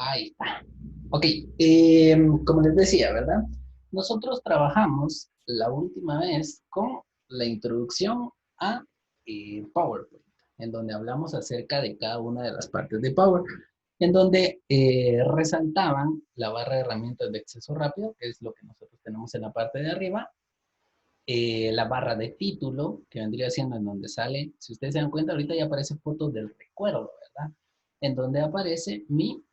Ahí está. Ok, como les decía, ¿verdad? Nosotros trabajamos la última vez con la introducción a PowerPoint, en donde hablamos acerca de cada una de las partes de Power, en donde resaltaban la barra de herramientas de acceso rápido, que es lo que nosotros tenemos en la parte de arriba, la barra de título, que vendría siendo en donde sale, si ustedes se dan cuenta, ahorita ya aparece fotos del recuerdo, ¿verdad? En donde aparece mi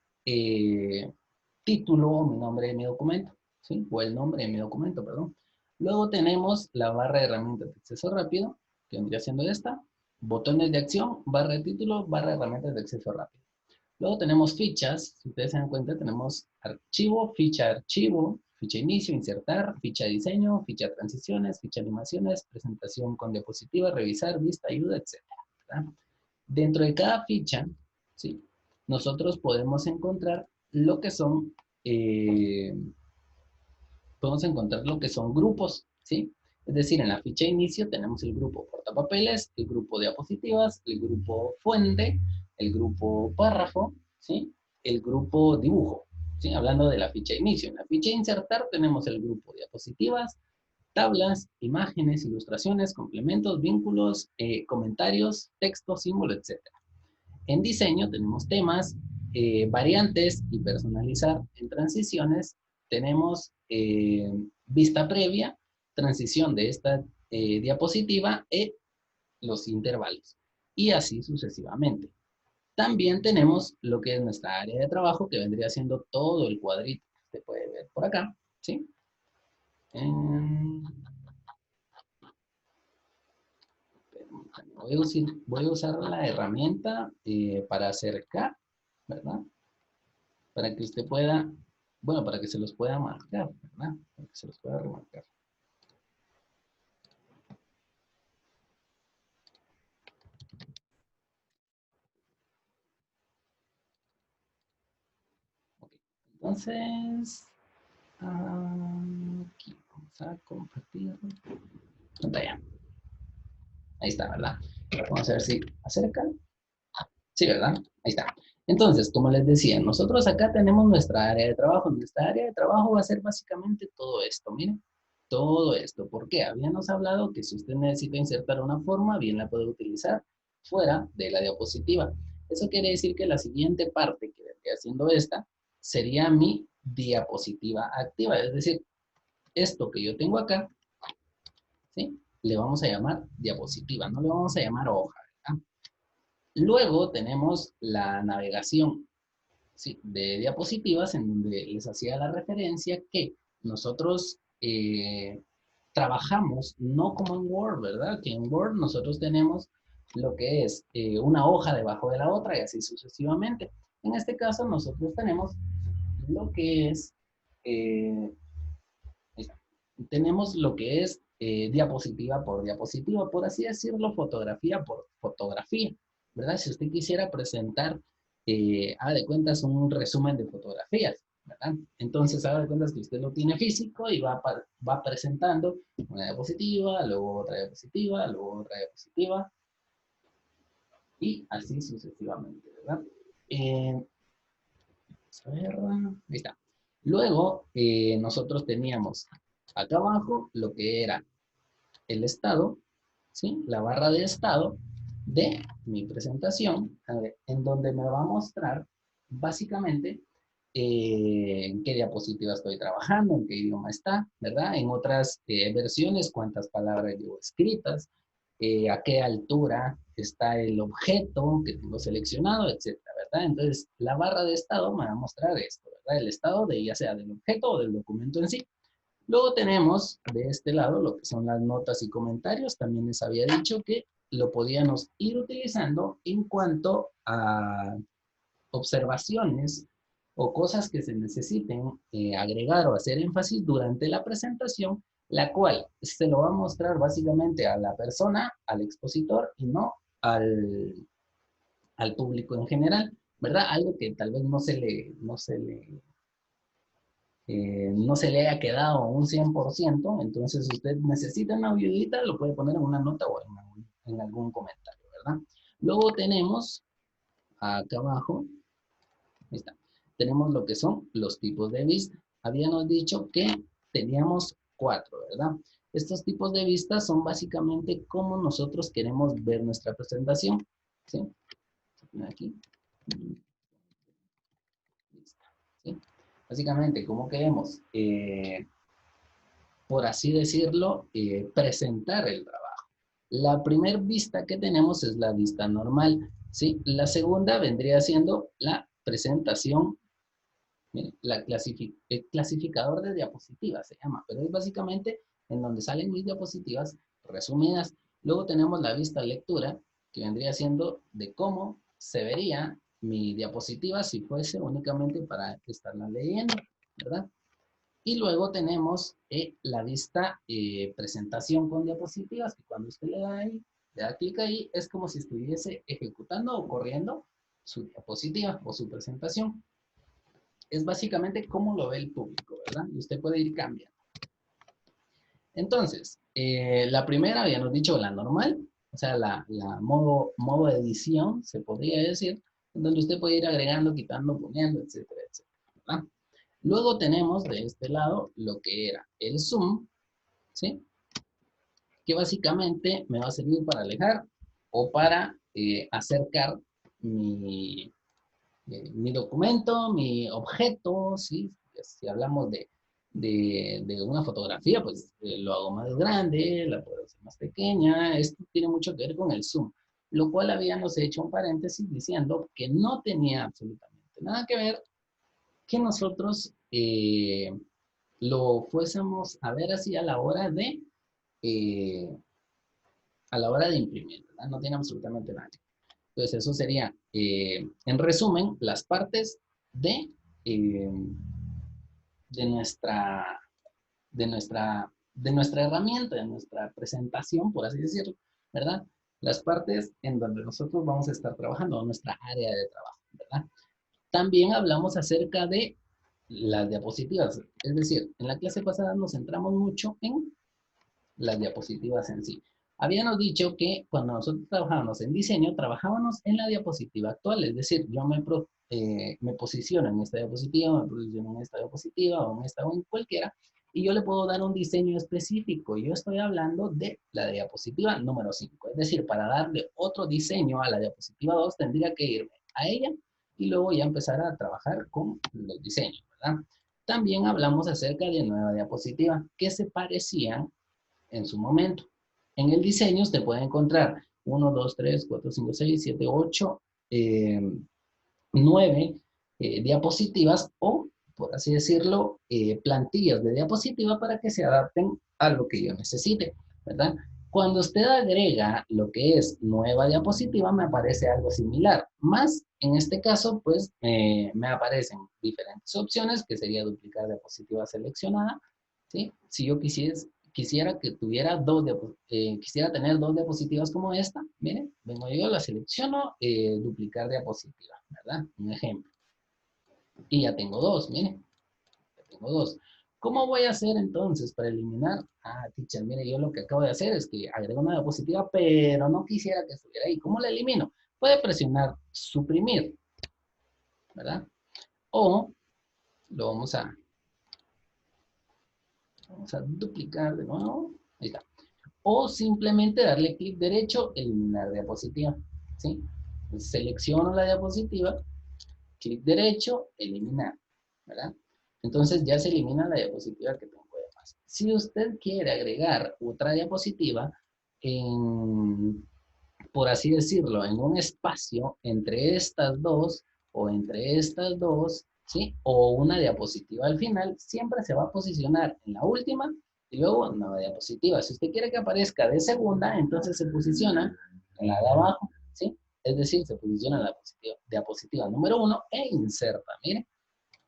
título o mi nombre de mi documento, ¿sí? O el nombre de mi documento, perdón. Luego tenemos la barra de herramientas de acceso rápido, que vendría siendo esta, botones de acción, barra de título, barra de herramientas de acceso rápido. Luego tenemos fichas, si ustedes se dan cuenta, tenemos archivo, ficha inicio, insertar, ficha diseño, ficha transiciones, ficha animaciones, presentación con diapositiva, revisar, vista, ayuda, etcétera, ¿verdad? Dentro de cada ficha, ¿sí? Nosotros podemos encontrar lo que son, eh, grupos, ¿sí? Es decir, en la ficha de inicio tenemos el grupo portapapeles, el grupo diapositivas, el grupo fuente, el grupo párrafo, ¿sí? El grupo dibujo, ¿sí? Hablando de la ficha de inicio. En la ficha de insertar tenemos el grupo diapositivas, tablas, imágenes, ilustraciones, complementos, vínculos, comentarios, texto, símbolo, etcétera. En diseño tenemos temas, variantes y personalizar. En transiciones tenemos vista previa, transición de esta diapositiva y los intervalos. Y así sucesivamente. También tenemos lo que es nuestra área de trabajo, que vendría siendo todo el cuadrito que usted puede ver por acá, ¿sí? Voy a usar la herramienta para acercar, ¿verdad? Para que usted pueda, bueno, para que se los pueda marcar, ¿verdad? Para que se los pueda remarcar. Ok. Entonces, aquí vamos a compartir pantalla. Ahí está, ¿verdad? Vamos a ver si acercan. Sí, ¿verdad? Ahí está. Entonces, como les decía, nosotros acá tenemos nuestra área de trabajo. Nuestra área de trabajo va a ser básicamente todo esto, miren. Todo esto. ¿Por qué? Habíamos hablado que si usted necesita insertar una forma, bien la puede utilizar fuera de la diapositiva. Eso quiere decir que la siguiente parte, que vendría siendo esta, sería mi diapositiva activa. Es decir, esto que yo tengo acá, ¿sí? Le vamos a llamar diapositiva, no le vamos a llamar hoja, ¿verdad? Luego tenemos la navegación, ¿sí? De diapositivas, en donde les hacía la referencia que nosotros trabajamos no como en Word, ¿verdad? Que en Word nosotros tenemos lo que es una hoja debajo de la otra y así sucesivamente. En este caso nosotros tenemos lo que es, eh, tenemos lo que es diapositiva por diapositiva, por así decirlo, fotografía por fotografía, ¿verdad? Si usted quisiera presentar, haga de cuentas un resumen de fotografías, ¿verdad? Entonces, haga de cuentas que usted lo tiene físico y va presentando una diapositiva, luego otra diapositiva, luego otra diapositiva, y así sucesivamente, ¿verdad? Vamos a ver, ahí está. Luego, nosotros teníamos acá abajo lo que era el estado, ¿sí? La barra de estado de mi presentación, en donde me va a mostrar básicamente en qué diapositiva estoy trabajando, en qué idioma está, ¿verdad? En otras versiones, cuántas palabras llevo escritas, a qué altura está el objeto que tengo seleccionado, etcétera, ¿verdad? Entonces, la barra de estado me va a mostrar esto, ¿verdad? El estado de ya sea del objeto o del documento en sí. Luego tenemos de este lado lo que son las notas y comentarios. También les había dicho que lo podíamos ir utilizando en cuanto a observaciones o cosas que se necesiten agregar o hacer énfasis durante la presentación, la cual se lo va a mostrar básicamente a la persona, al expositor y no al público en general, ¿verdad? Algo que tal vez no se le haya quedado un 100%, entonces si usted necesita una ayudita, lo puede poner en una nota o en algún comentario, ¿verdad? Luego tenemos acá abajo, ahí está, tenemos lo que son los tipos de vista. Habíamos dicho que teníamos 4, ¿verdad? Estos tipos de vista son básicamente cómo nosotros queremos ver nuestra presentación, ¿sí? Aquí. ¿Sí? Básicamente, cómo queremos, por así decirlo, presentar el trabajo. La primera vista que tenemos es la vista normal, ¿sí? La segunda vendría siendo la presentación, el clasificador de diapositivas se llama, pero es básicamente en donde salen mis diapositivas resumidas. Luego tenemos la vista lectura, que vendría siendo de cómo se vería mi diapositiva si fuese únicamente para estarla leyendo, ¿verdad? Y luego tenemos la vista presentación con diapositivas, que cuando usted le da ahí, le da clic ahí, es como si estuviese ejecutando o corriendo su diapositiva o su presentación. Es básicamente cómo lo ve el público, ¿verdad? Y usted puede ir cambiando. Entonces, la primera, habíamos dicho, la normal, o sea, la modo edición, se podría decir, en donde usted puede ir agregando, quitando, poniendo, etcétera, etcétera, ¿verdad? Luego tenemos de este lado lo que era el zoom, ¿sí? Que básicamente me va a servir para alejar o para acercar mi documento, mi objeto, ¿sí? Si hablamos de una fotografía, pues lo hago más grande, la puedo hacer más pequeña. Esto tiene mucho que ver con el zoom, lo cual habíamos hecho un paréntesis diciendo que no tenía absolutamente nada que ver que nosotros lo fuésemos a ver así eh, a la hora de imprimir, ¿verdad? No tiene absolutamente nada. Entonces, eso sería, en resumen, las partes de, eh, de, nuestra, de nuestra herramienta, de nuestra presentación, por así decirlo, ¿verdad? Las partes en donde nosotros vamos a estar trabajando, nuestra área de trabajo, ¿verdad? También hablamos acerca de las diapositivas, es decir, en la clase pasada nos centramos mucho en las diapositivas en sí. Habíamos dicho que cuando nosotros trabajábamos en diseño, trabajábamos en la diapositiva actual, es decir, yo me posiciono en esta diapositiva, me posiciono en esta diapositiva o en esta o en cualquiera, y yo le puedo dar un diseño específico. Yo estoy hablando de la diapositiva número 5, es decir, para darle otro diseño a la diapositiva 2 tendría que irme a ella y luego ya empezar a trabajar con los diseños, ¿verdad? También hablamos acerca de nueva diapositiva que se parecían en su momento. En el diseño usted puede encontrar 1, 2, 3, 4, 5, 6, 7, 8, 9 diapositivas o, por así decirlo, plantillas de diapositiva para que se adapten a lo que yo necesite, ¿verdad? Cuando usted agrega lo que es nueva diapositiva, me aparece algo similar. Más, en este caso, pues, me aparecen diferentes opciones, que sería duplicar diapositiva seleccionada, ¿sí? Si yo quisiera que tuviera quisiera tener dos diapositivas como esta, miren, vengo yo, la selecciono, duplicar diapositiva, ¿verdad? Un ejemplo. Y ya tengo dos, miren, ya tengo dos. ¿Cómo voy a hacer entonces para eliminar? Ah, teacher, mire, yo lo que acabo de hacer es que agrego una diapositiva, pero no quisiera que estuviera ahí. ¿Cómo la elimino? Puede presionar suprimir, ¿verdad? O lo vamos a duplicar de nuevo. Ahí está. O simplemente darle clic derecho, eliminar diapositiva, ¿sí? Selecciono la diapositiva, clic derecho, eliminar, ¿verdad? Entonces ya se elimina la diapositiva que tengo de más. Si usted quiere agregar otra diapositiva, por así decirlo, en un espacio entre estas dos o entre estas dos, ¿sí? O una diapositiva al final, siempre se va a posicionar en la última y luego nueva diapositiva. Si usted quiere que aparezca de segunda, entonces se posiciona en la de abajo, ¿sí? Es decir, se posiciona en la diapositiva número 1 e inserta, mire,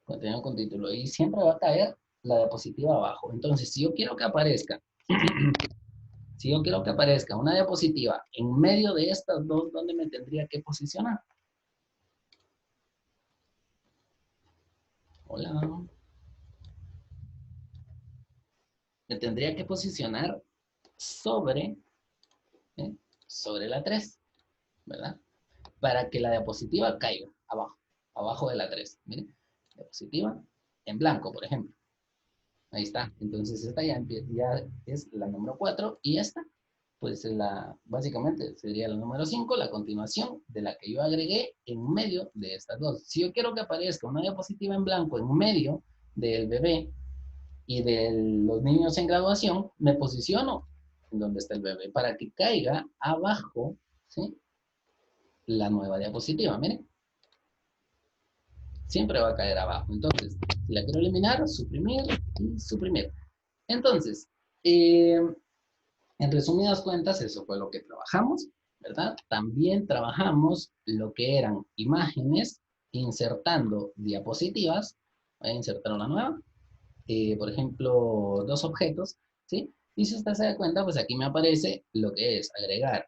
continúa con título y siempre va a caer la diapositiva abajo. Entonces, si yo quiero que aparezca si yo quiero que aparezca una diapositiva en medio de estas dos, ¿dónde me tendría que posicionar? Hola. Me tendría que posicionar sobre, ¿eh? Sobre la 3, ¿verdad? Para que la diapositiva caiga abajo, abajo de la 3. Miren. diapositiva en blanco, por ejemplo. Ahí está. Entonces esta ya es la número 4 y esta, pues básicamente sería la número 5, la continuación de la que yo agregué en medio de estas dos. Si yo quiero que aparezca una diapositiva en blanco en medio del bebé y de los niños en graduación, me posiciono en donde está el bebé para que caiga abajo, ¿sí?, la nueva diapositiva. Miren, siempre va a caer abajo. Entonces, si la quiero eliminar, suprimir y suprimir. Entonces, en resumidas cuentas, eso fue lo que trabajamos, ¿verdad? También trabajamos lo que eran imágenes, insertando diapositivas. Voy a insertar una nueva. Por ejemplo, dos objetos, ¿sí? Y si usted se da cuenta, pues aquí me aparece lo que es agregar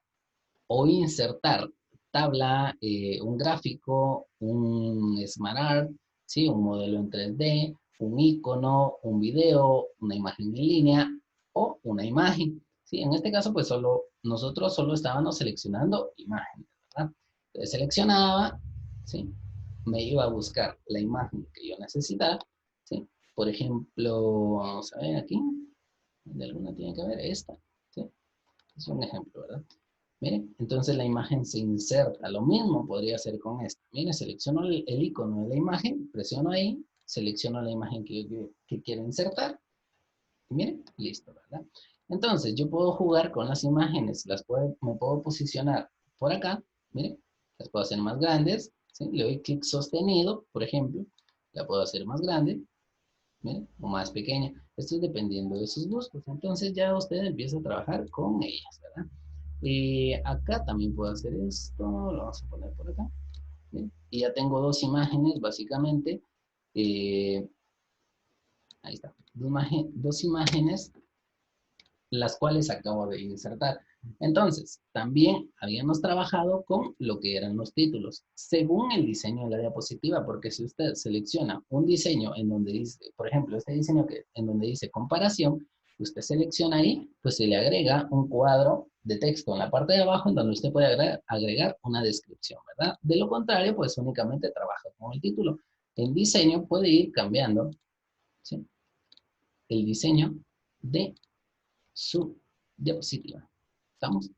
o insertar tabla, un gráfico, un Smart Art, ¿sí?, un modelo en 3D, un icono, un video, una imagen en línea o una imagen. ¿Sí? En este caso, pues nosotros solo estábamos seleccionando imágenes, ¿verdad? Entonces seleccionaba, ¿sí?, me iba a buscar la imagen que yo necesitara, ¿sí? Por ejemplo, vamos a ver aquí, de alguna tiene que haber esta, ¿sí? Es un ejemplo, ¿verdad? Miren, entonces la imagen se inserta. Lo mismo podría hacer con esta. Miren, selecciono el icono de la imagen, presiono ahí, selecciono la imagen que quiero insertar. Y miren, listo, ¿verdad? Entonces, yo puedo jugar con las imágenes. Me puedo posicionar por acá. Miren, las puedo hacer más grandes. ¿Sí? Le doy clic sostenido, por ejemplo. La puedo hacer más grande. Miren, o más pequeña. Esto es dependiendo de sus gustos. Entonces ya usted empieza a trabajar con ellas, ¿verdad? Acá también puedo hacer esto, lo vamos a poner por acá. ¿Bien? Y ya tengo dos imágenes, básicamente. Ahí está. Dos imágenes, las cuales acabo de insertar. Entonces, también habíamos trabajado con lo que eran los títulos, según el diseño de la diapositiva, porque si usted selecciona un diseño en donde dice, por ejemplo, este diseño en donde dice comparación, usted selecciona ahí, pues se le agrega un cuadro de texto en la parte de abajo en donde usted puede agregar una descripción, ¿verdad? De lo contrario, pues únicamente trabaja con el título. El diseño puede ir cambiando, ¿sí?, el diseño de su diapositiva. ¿Estamos?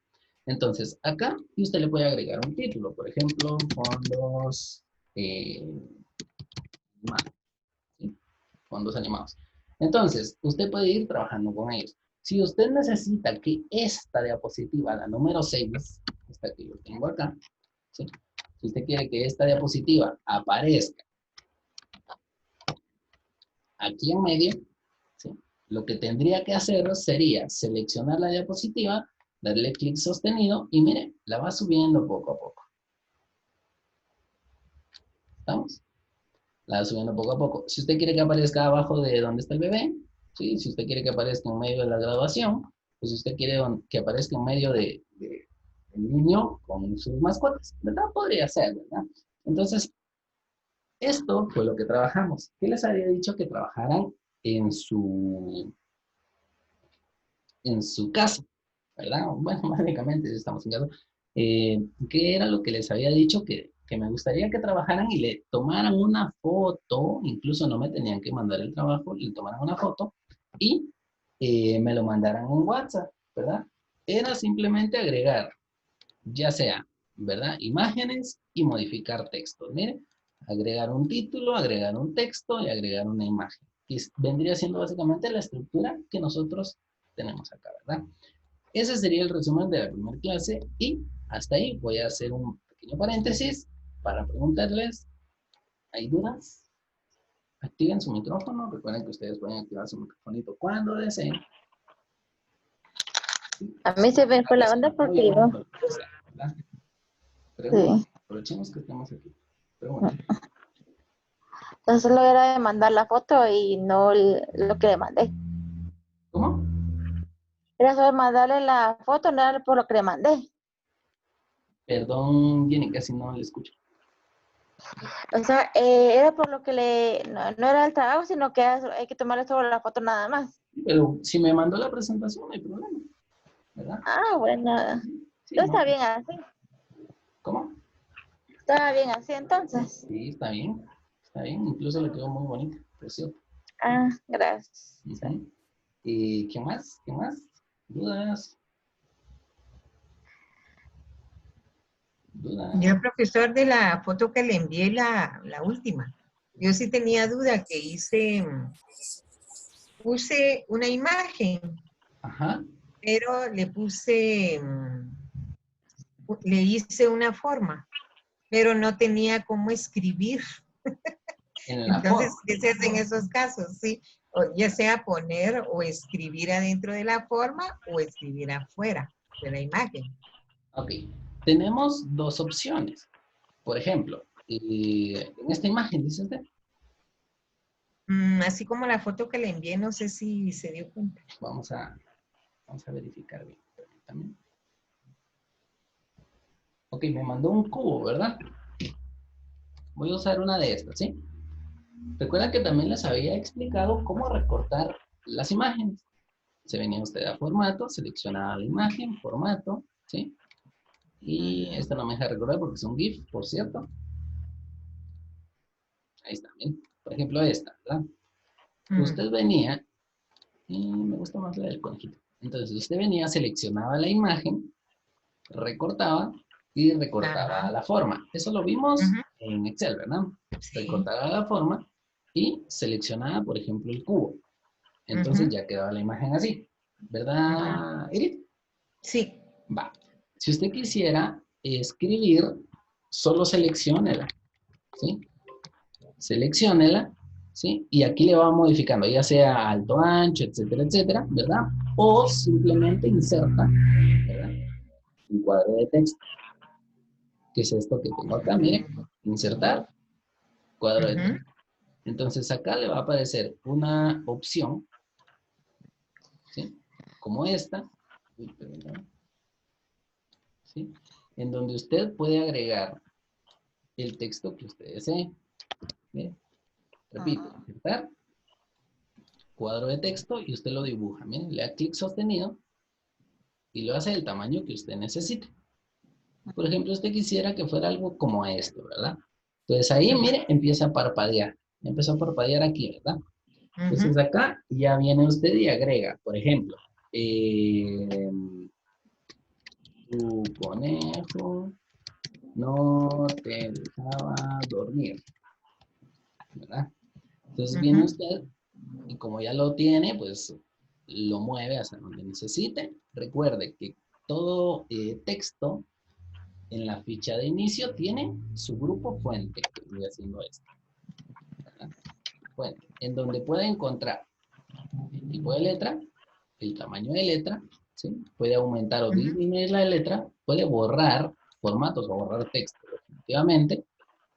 Entonces, acá usted le puede agregar un título, por ejemplo, fondos animados, ¿sí? Fondos animados. Entonces, usted puede ir trabajando con ellos. Si usted necesita que esta diapositiva, la número 6, esta que yo tengo acá, ¿sí?, si usted quiere que esta diapositiva aparezca aquí en medio, ¿sí?, lo que tendría que hacer sería seleccionar la diapositiva, darle clic sostenido y mire, la va subiendo poco a poco. ¿Estamos? La va subiendo poco a poco. Si usted quiere que aparezca abajo de donde está el bebé, ¿sí?, si usted quiere que aparezca en medio de la graduación, pues si usted quiere que aparezca en medio del niño con sus mascotas, ¿verdad? Podría ser, ¿verdad? Entonces, esto fue lo que trabajamos. ¿Qué les había dicho que trabajaran en su casa? ¿Verdad? Bueno, básicamente estamos en casa. ¿Qué era lo que les había dicho? Que me gustaría que trabajaran y le tomaran una foto, incluso no me tenían que mandar el trabajo, le tomaran una foto y me lo mandaran en WhatsApp, ¿verdad? Era simplemente agregar, ya sea, ¿verdad?, imágenes y modificar textos. Miren, agregar un título, agregar un texto y agregar una imagen. Y vendría siendo básicamente la estructura que nosotros tenemos acá, ¿verdad? Ese sería el resumen de la primera clase y hasta ahí voy a hacer un pequeño paréntesis para preguntarles, ¿hay dudas? Activen su micrófono, recuerden que ustedes pueden activar su micrófono cuando deseen. A mí se me fue la onda porque yo... Pregunten, aprovechemos que estamos aquí. Pregunten. Entonces solo era de mandar la foto y no lo que le mandé. ¿Cómo? Era solo mandarle la foto, no era por lo que le mandé. Perdón, Jenny, casi no le escucho. O sea, era por lo que no era el trabajo, sino que hay que tomarle solo la foto nada más. Pero si me mandó la presentación, no hay problema, ¿verdad? Ah, bueno. Sí, Entonces no. está bien así. ¿Cómo? Está bien así entonces. Sí, está bien. Está bien, incluso le quedó muy bonito, precioso. Ah, gracias. Ujú. ¿Y qué más? ¿Qué más? ¿Dudas? Yo, ¿Dudas? el profesor, de la foto que le envié, la última, yo sí tenía duda que puse una imagen, Ajá. pero le hice una forma, pero no tenía cómo escribir. En la Entonces, forma. ¿qué se hace en esos casos? Sí, o ya sea poner o escribir adentro de la forma o escribir afuera de la imagen. Ok. Tenemos dos opciones. Por ejemplo, en esta imagen, dice usted. Así como la foto que le envié, no sé si se dio cuenta. Vamos a verificar bien. Permítame. Ok, me mandó un cubo, ¿verdad? Voy a usar una de estas, ¿sí? Recuerda que también les había explicado cómo recortar las imágenes. Se venía usted a formato, seleccionaba la imagen, formato, ¿sí? Y esta no me deja recordar porque es un GIF, por cierto. Ahí está, bien. Por ejemplo, esta, ¿verdad? Usted venía, y me gusta más la del conejito. Entonces, usted venía, seleccionaba la imagen, recortaba y recortaba Ajá. la forma. Eso lo vimos Ujú. en Excel, ¿verdad? Sí. Recortaba la forma y seleccionaba, por ejemplo, el cubo. Entonces Ujú, ya quedaba la imagen así, ujú. ¿verdad, Edith? Sí. Va. Si usted quisiera escribir, solo selecciónela, ¿sí? Selecciónela, ¿sí? Y aquí le va modificando, ya sea alto, ancho, etcétera, etcétera, ¿verdad? O simplemente inserta, ¿verdad? Un cuadro de texto, que es esto que tengo acá, mire, insertar, cuadro de Ujú. texto. Entonces acá le va a aparecer una opción, ¿sí? Como esta, uy, perdón, ¿sí? En donde usted puede agregar el texto que usted desee. Mire, repito, insertar, cuadro de texto y usted lo dibuja. Mire, le da clic sostenido y lo hace del tamaño que usted necesite. Por ejemplo, usted quisiera que fuera algo como esto, ¿verdad? Entonces ahí, Ujú. mire, empieza a parpadear. Empezó a parpadear aquí, ¿verdad? Entonces Ujú. acá ya viene usted y agrega, por ejemplo, eh, tu conejo no te dejaba dormir, ¿verdad? Entonces viene Ujú. usted y como ya lo tiene, pues lo mueve hasta donde necesite. Recuerde que todo texto en la ficha de inicio tiene su grupo fuente, que voy haciendo esto, ¿verdad? Fuente, en donde puede encontrar el tipo de letra, el tamaño de letra, ¿sí? Puede aumentar o Ujú. disminuir la letra, puede borrar formatos o borrar texto definitivamente,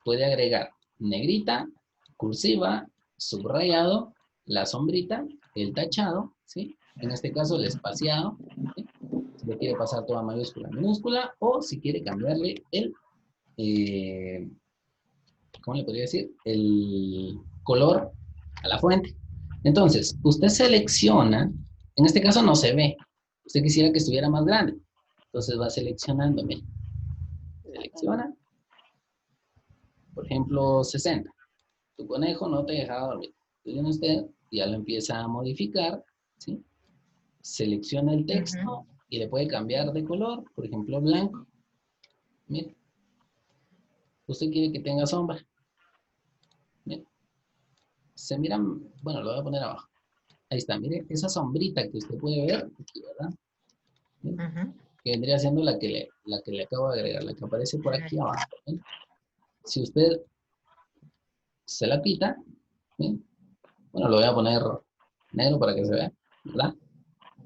puede agregar negrita, cursiva, subrayado, la sombrita, el tachado, ¿sí? En este caso el espaciado, ¿sí? Si lo quiere pasar toda mayúscula, minúscula, o si quiere cambiarle eh, ¿cómo le podría decir? El color a la fuente. Entonces, usted selecciona, en este caso no se ve, usted quisiera que estuviera más grande, entonces va seleccionando, mire, selecciona, por ejemplo, 60. Tu conejo no te dejaba dormir. Entonces viene usted y ya lo empieza a modificar, ¿sí? Selecciona el Ujú. texto y le puede cambiar de color, por ejemplo, blanco. Mire, usted quiere que tenga sombra. Mire, se miran, bueno, lo voy a poner abajo. Ahí está, mire, esa sombrita que usted puede ver aquí, ¿verdad? Mire, Ujú. que vendría siendo la que le acabo de agregar, la que aparece por aquí abajo. ¿Ven? Si usted se la quita, ¿ven? Bueno, lo voy a poner negro para que se vea, ¿verdad?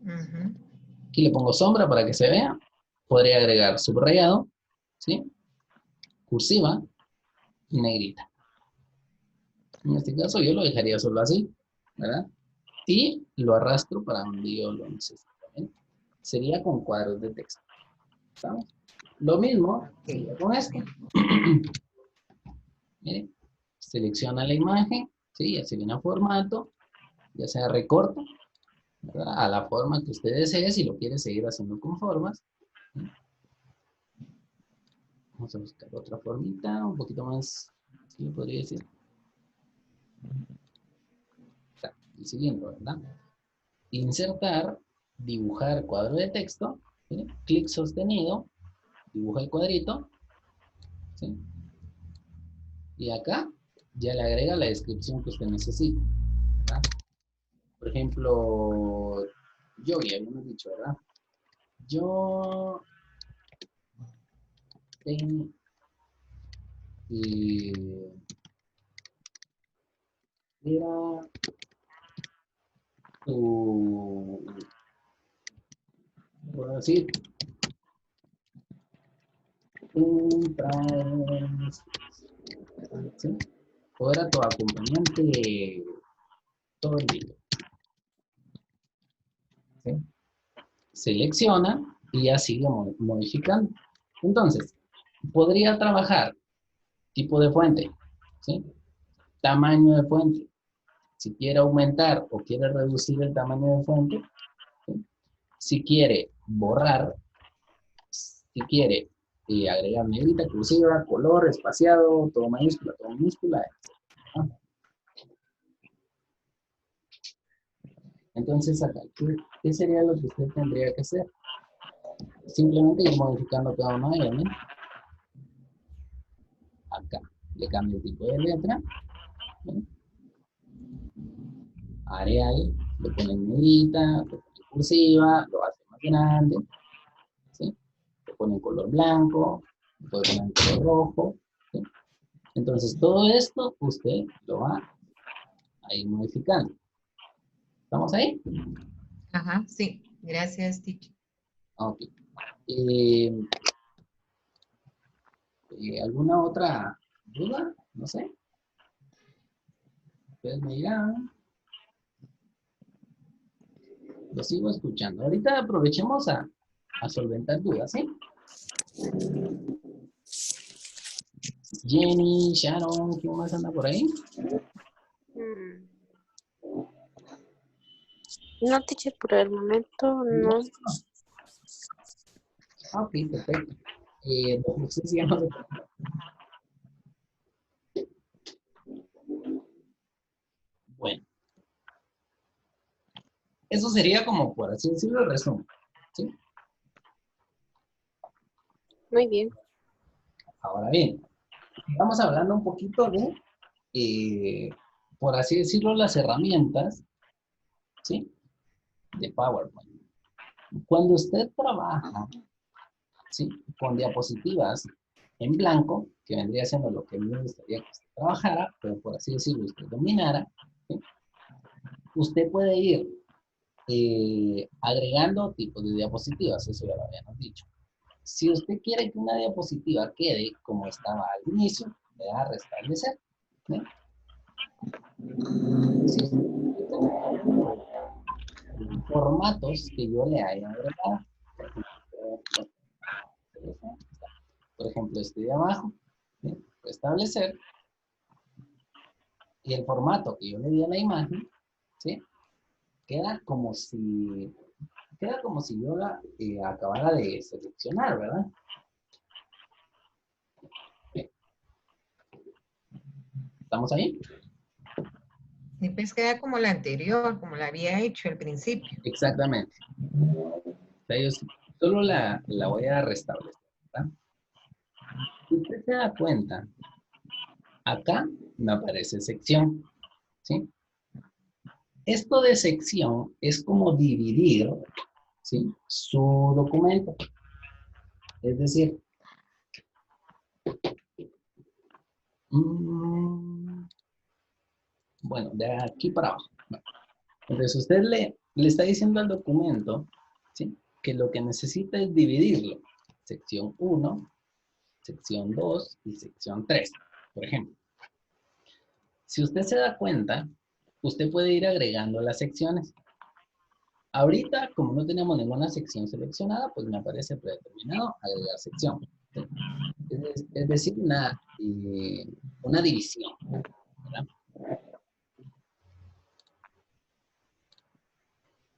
Ujú. Aquí le pongo sombra para que se vea. Podría agregar subrayado, ¿sí? Cursiva y negrita. En este caso yo lo dejaría solo así, ¿verdad? Y lo arrastro para donde yo lo necesito. ¿Ven? Sería con cuadros de texto. ¿Estamos? Lo mismo Sí. sería con esto. Mire, selecciona la imagen, ¿sí? Ya se viene a formato, ya sea recorta, ¿verdad? A la forma que usted desee, si lo quiere seguir haciendo con formas. ¿Sí? Vamos a buscar otra formita, un poquito más, ¿qué le podría decir? Está, el siguiente, ¿verdad? Insertar, dibujar cuadro de texto, ¿sí? Clic sostenido, dibuja el cuadrito, ¿sí? Y acá ya le agrega la descripción que usted necesita, ¿verdad? Por ejemplo, yogi, habíamos dicho, ¿verdad? Yo tengo era tu, puedo decir, un ¿sí? O era tu acompañante todo el día, ¿sí? Selecciona y ya sigue modificando. Entonces, podría trabajar tipo de fuente, ¿sí? Tamaño de fuente. Si quiere aumentar o quiere reducir el tamaño de fuente, ¿sí? Si quiere borrar, si quiere agregar negrita, cursiva, color, espaciado, todo mayúscula, ¿no? Entonces acá, ¿qué sería lo que usted tendría que hacer? Simplemente ir modificando cada uno de ellos, ¿no? Acá, le cambio el tipo de letra, ¿no? Arial, le pone negrita, le pone cursiva, lo hace más grande, ¿sí? Le pone en color blanco, le puede poner en color rojo, ¿sí? Entonces todo esto usted lo va a ir modificando. ¿Estamos ahí? Ajá, sí. Gracias, teacher. Ok. Eh, ¿Alguna otra duda? No sé. Ustedes me dirán. Lo sigo escuchando. Ahorita aprovechemos a solventar dudas, ¿sí? Jenny, Sharon, ¿quién más anda por ahí? No, teacher, por el momento no. Ah, ok, perfecto. No sé si ya no se- Bueno, eso sería como, por así decirlo, el resumen, ¿sí? Muy bien. Ahora bien, estamos hablando un poquito de, por así decirlo, las herramientas, ¿sí? De PowerPoint. Cuando usted trabaja, ¿sí? Con diapositivas en blanco, que vendría siendo lo que a mí me gustaría que usted trabajara, pero por así decirlo, usted dominara, ¿sí? Usted puede ir agregando tipos de diapositivas, eso ya lo habíamos dicho. Si usted quiere que una diapositiva quede como estaba al inicio, le da a restablecer, ¿sí? Si formatos que yo le haya agregado, por ejemplo, este de abajo, ¿sí? Restablecer, y el formato que yo le di a la imagen, ¿sí? Queda como si yo la acabara de seleccionar, ¿verdad? Bien. ¿Estamos ahí? Y pues queda como la anterior, como la había hecho al principio. Exactamente. O sea, yo solo la voy a restablecer, ¿verdad? Si usted se da cuenta, acá me aparece sección, ¿sí? Esto de sección es como dividir, ¿sí? Su documento. Es decir, bueno, de aquí para abajo. Bueno, entonces usted le está diciendo al documento, ¿sí? Que lo que necesita es dividirlo. Sección 1, sección 2 y sección 3, por ejemplo. Si usted se da cuenta, usted puede ir agregando las secciones. Ahorita, como no tenemos ninguna sección seleccionada, pues me aparece predeterminado agregar sección. Es decir, una división, ¿verdad?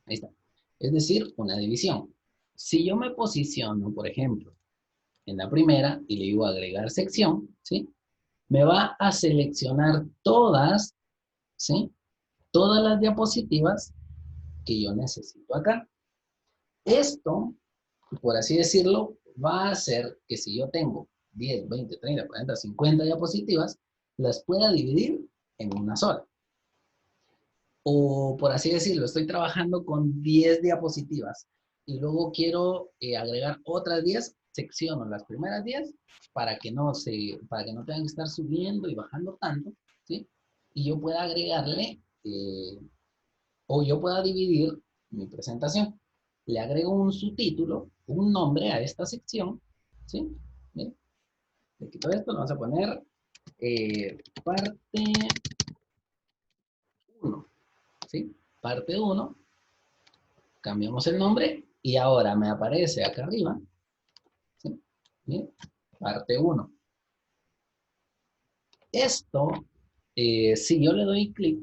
Ahí está. Es decir, una división. Si yo me posiciono, por ejemplo, en la primera y le digo agregar sección, ¿sí? Me va a seleccionar todas ¿sí? Todas las diapositivas que yo necesito acá. Esto, por así decirlo, va a hacer que si yo tengo 10, 20, 30, 40, 50 diapositivas, las pueda dividir en una sola. O por así decirlo, estoy trabajando con 10 diapositivas y luego quiero agregar otras 10, secciono las primeras 10 para que no tengan que estar subiendo y bajando tanto, ¿sí? Y yo pueda agregarle, o yo pueda dividir mi presentación. Le agrego un subtítulo, un nombre a esta sección, ¿sí? Miren, le quito esto, le vamos a poner parte 1, ¿sí? Parte 1, cambiamos el nombre y ahora me aparece acá arriba, ¿sí? Miren, parte 1. Esto, si yo le doy clic,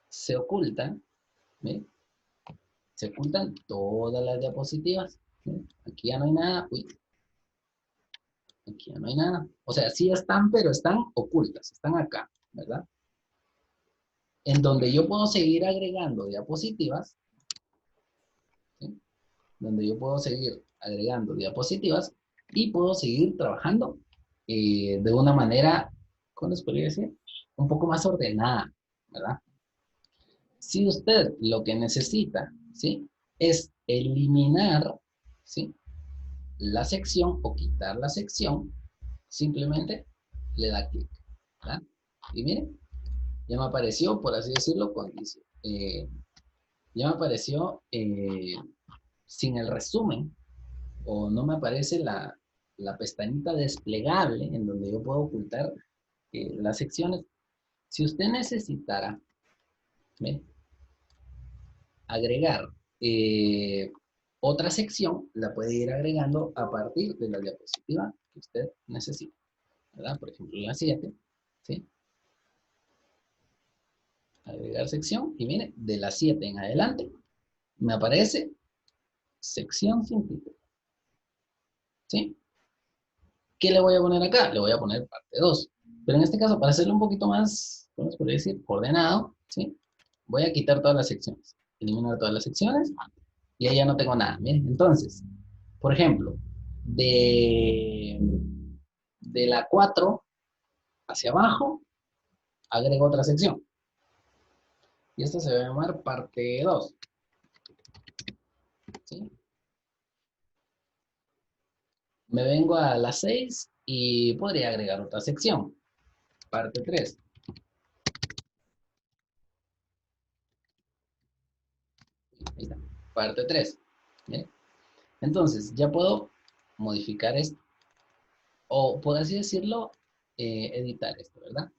se ocultan, ¿miren? Se ocultan todas las diapositivas. ¿Sí? Aquí ya no hay nada. Uy. Aquí ya no hay nada. O sea, sí están, pero están ocultas. Están acá, ¿verdad? En donde yo puedo seguir agregando diapositivas. ¿Sí? Donde yo puedo seguir agregando diapositivas y puedo seguir trabajando de una manera, ¿cómo les podría decir? Un poco más ordenada, ¿verdad? Si usted lo que necesita, ¿sí? Es eliminar, ¿sí? La sección o quitar la sección, simplemente le da clic, ¿verdad? Y miren, ya me apareció, por así decirlo, ya me apareció sin el resumen, o no me aparece la pestañita desplegable en donde yo puedo ocultar las secciones. Si usted necesitara, ¿ve? Agregar otra sección, la puede ir agregando a partir de la diapositiva que usted necesite, ¿verdad? Por ejemplo, la 7, ¿sí? Agregar sección, y mire, de la 7 en adelante, me aparece sección sin título, ¿sí? ¿Qué le voy a poner acá? Le voy a poner parte 2. Pero en este caso, para hacerlo un poquito más, ¿cómo se podría decir? Ordenado, ¿sí? Voy a quitar todas las secciones. Eliminar todas las secciones y ahí ya no tengo nada. Miren, entonces, por ejemplo, de la 4 hacia abajo, agrego otra sección. Y esta se va a llamar parte 2. ¿Sí? Me vengo a las 6 y podría agregar otra sección. Parte 3. Ahí está. Parte 3. ¿Bien? Entonces, ya puedo modificar esto. O, por así decirlo, editar esto, ¿verdad?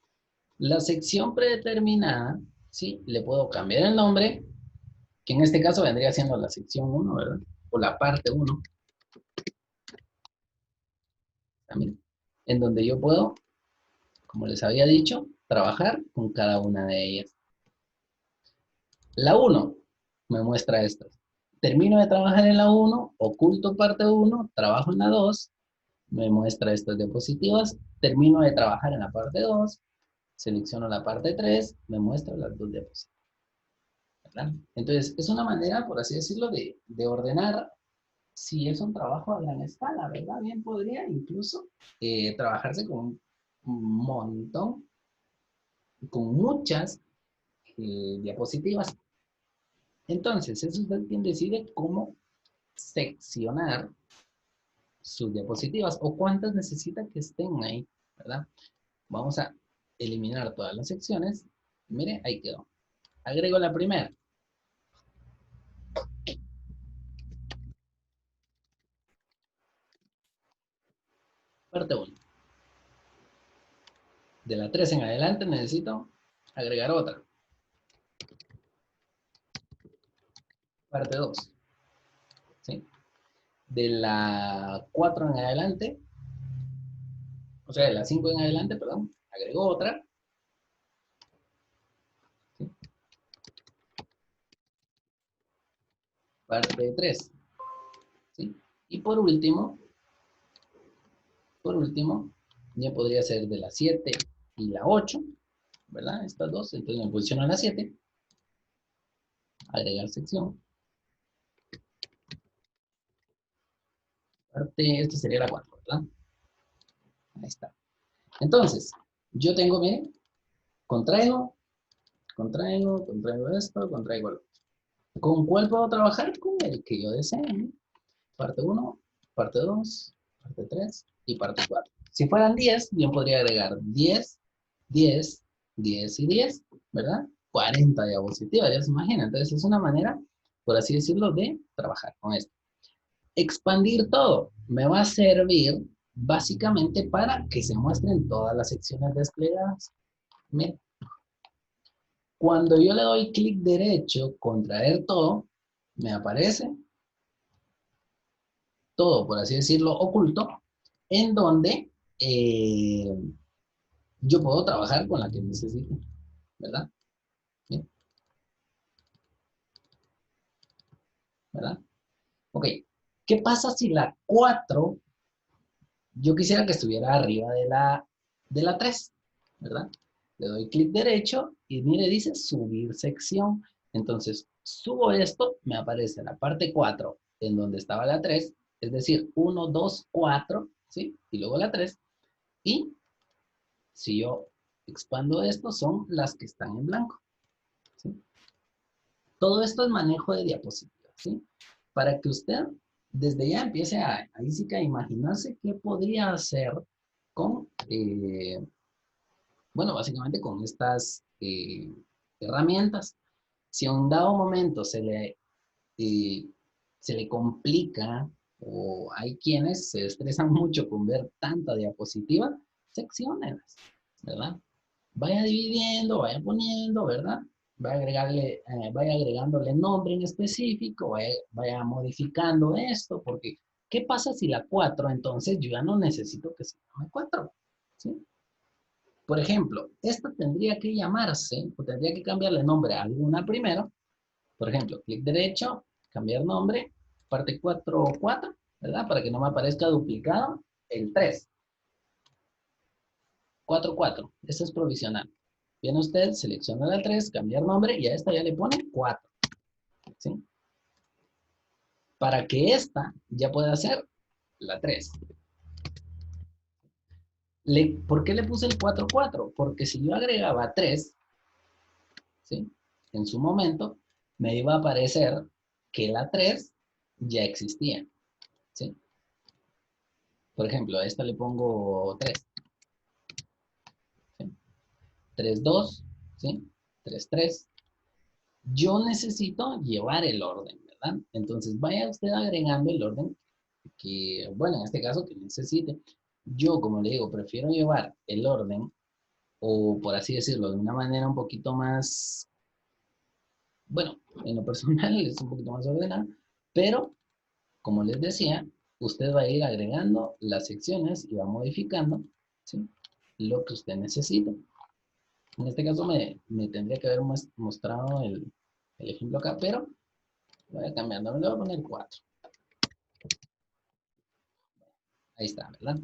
La sección predeterminada, ¿sí? Le puedo cambiar el nombre, que en este caso vendría siendo la sección 1, ¿verdad? O la parte 1. También. En donde yo puedo, como les había dicho, trabajar con cada una de ellas. La 1 me muestra esto. Termino de trabajar en la 1, oculto parte 1, trabajo en la 2, me muestra estas diapositivas, termino de trabajar en la parte 2, selecciono la parte 3, me muestra las dos diapositivas, ¿verdad? Entonces, es una manera, por así decirlo, de ordenar si es un trabajo a gran escala, ¿verdad? Bien podría incluso trabajarse con un montón, con muchas diapositivas. Entonces, es usted quien decide cómo seccionar sus diapositivas o cuántas necesita que estén ahí, ¿verdad? Vamos a eliminar todas las secciones. Mire, ahí quedó. Agrego la primera. Parte 1. De la 3 en adelante necesito agregar otra. Parte 2. ¿Sí? De la 4 en adelante, o sea, de la 5 en adelante, perdón, agrego otra. ¿Sí? Parte 3. ¿Sí? Y por último, ya podría ser de la 7 y la 8. ¿verdad? Estas dos, entonces me posiciono en la 7. Agregar sección. Esta sería la 4, ¿verdad? Ahí está. Entonces, yo tengo, miren, contraigo esto, contraigo el otro. ¿Con cuál puedo trabajar? Con el que yo desee, ¿no? Parte 1, parte 2, parte 3 y parte 4. Si fueran 10, yo podría agregar 10, 10, 10 y 10, ¿verdad? 40 diapositivas, ya se imagina. Entonces es una manera, por así decirlo, de trabajar con esto. Expandir todo me va a servir básicamente para que se muestren todas las secciones desplegadas. Miren. Cuando yo le doy clic derecho, contraer todo, me aparece todo, por así decirlo, oculto, en donde yo puedo trabajar con la que necesite, ¿verdad? Bien, ¿verdad? Ok, ¿qué pasa si la 4, yo quisiera que estuviera arriba de la 3, ¿verdad? Le doy clic derecho y mire, dice subir sección. Entonces, subo esto, me aparece la parte 4 en donde estaba la 3, es decir, 1, 2, 4, ¿sí? Y luego la 3. Y si yo expando esto, son las que están en blanco, ¿sí? Todo esto es manejo de diapositivas, ¿sí? Para que usted desde ya empiece ahí sí que a imaginarse qué podría hacer con, bueno, básicamente con estas herramientas. Si a un dado momento se le complica o hay quienes se estresan mucho con ver tanta diapositiva, secciónenlas, ¿verdad? Vaya dividiendo, vaya poniendo, ¿verdad? Vaya agregándole nombre en específico, vaya modificando esto, porque ¿qué pasa si la 4, entonces yo ya no necesito que se llame 4, ¿sí? Por ejemplo, esta tendría que llamarse, o tendría que cambiarle nombre a alguna primero. Por ejemplo, clic derecho, cambiar nombre, parte 4, 4, ¿verdad? Para que no me aparezca duplicado el 3. 4, 4. Esta es provisional. Viene usted, selecciona la 3, cambiar nombre y a esta ya le pone 4. ¿Sí? Para que esta ya pueda ser la 3. ¿Por qué le puse el 4, 4? Porque si yo agregaba 3, ¿sí? En su momento, me iba a aparecer que la 3 ya existía, ¿sí? Por ejemplo, a esta le pongo 3, ¿sí? 3, 2, ¿sí? 3, 3. Yo necesito llevar el orden, ¿verdad? Entonces, vaya usted agregando el orden que, bueno, en este caso, que necesite. Yo, como le digo, prefiero llevar el orden, o por así decirlo, de una manera un poquito más, bueno, en lo personal es un poquito más ordenada, pero como les decía, usted va a ir agregando las secciones y va modificando, ¿sí? Lo que usted necesite. En este caso me tendría que haber mostrado el ejemplo acá, pero voy a cambiando, le voy a poner 4. Ahí está, ¿verdad?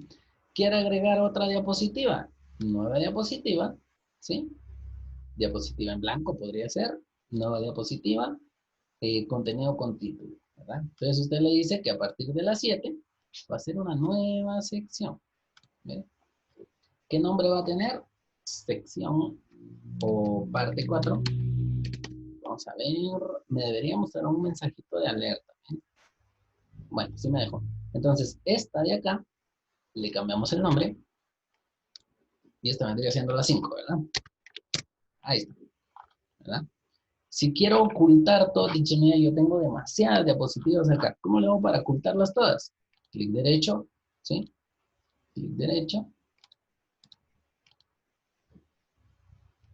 ¿Quiere agregar otra diapositiva? Nueva diapositiva, ¿sí? Diapositiva en blanco podría ser. Nueva diapositiva, contenido con título, ¿verdad? Entonces usted le dice que a partir de las 7 va a ser una nueva sección. ¿Ve? ¿Qué nombre va a tener? Sección o parte 4. Vamos a ver, me debería mostrar un mensajito de alerta. ¿Eh? Bueno, sí me dejó. Entonces, esta de acá, le cambiamos el nombre. Y esta vendría siendo la 5, ¿verdad? Ahí está, ¿verdad? Si quiero ocultar todo, dicho, mira, yo tengo demasiadas diapositivas acá. ¿Cómo le hago para ocultarlas todas? Clic derecho, ¿sí? Clic derecho.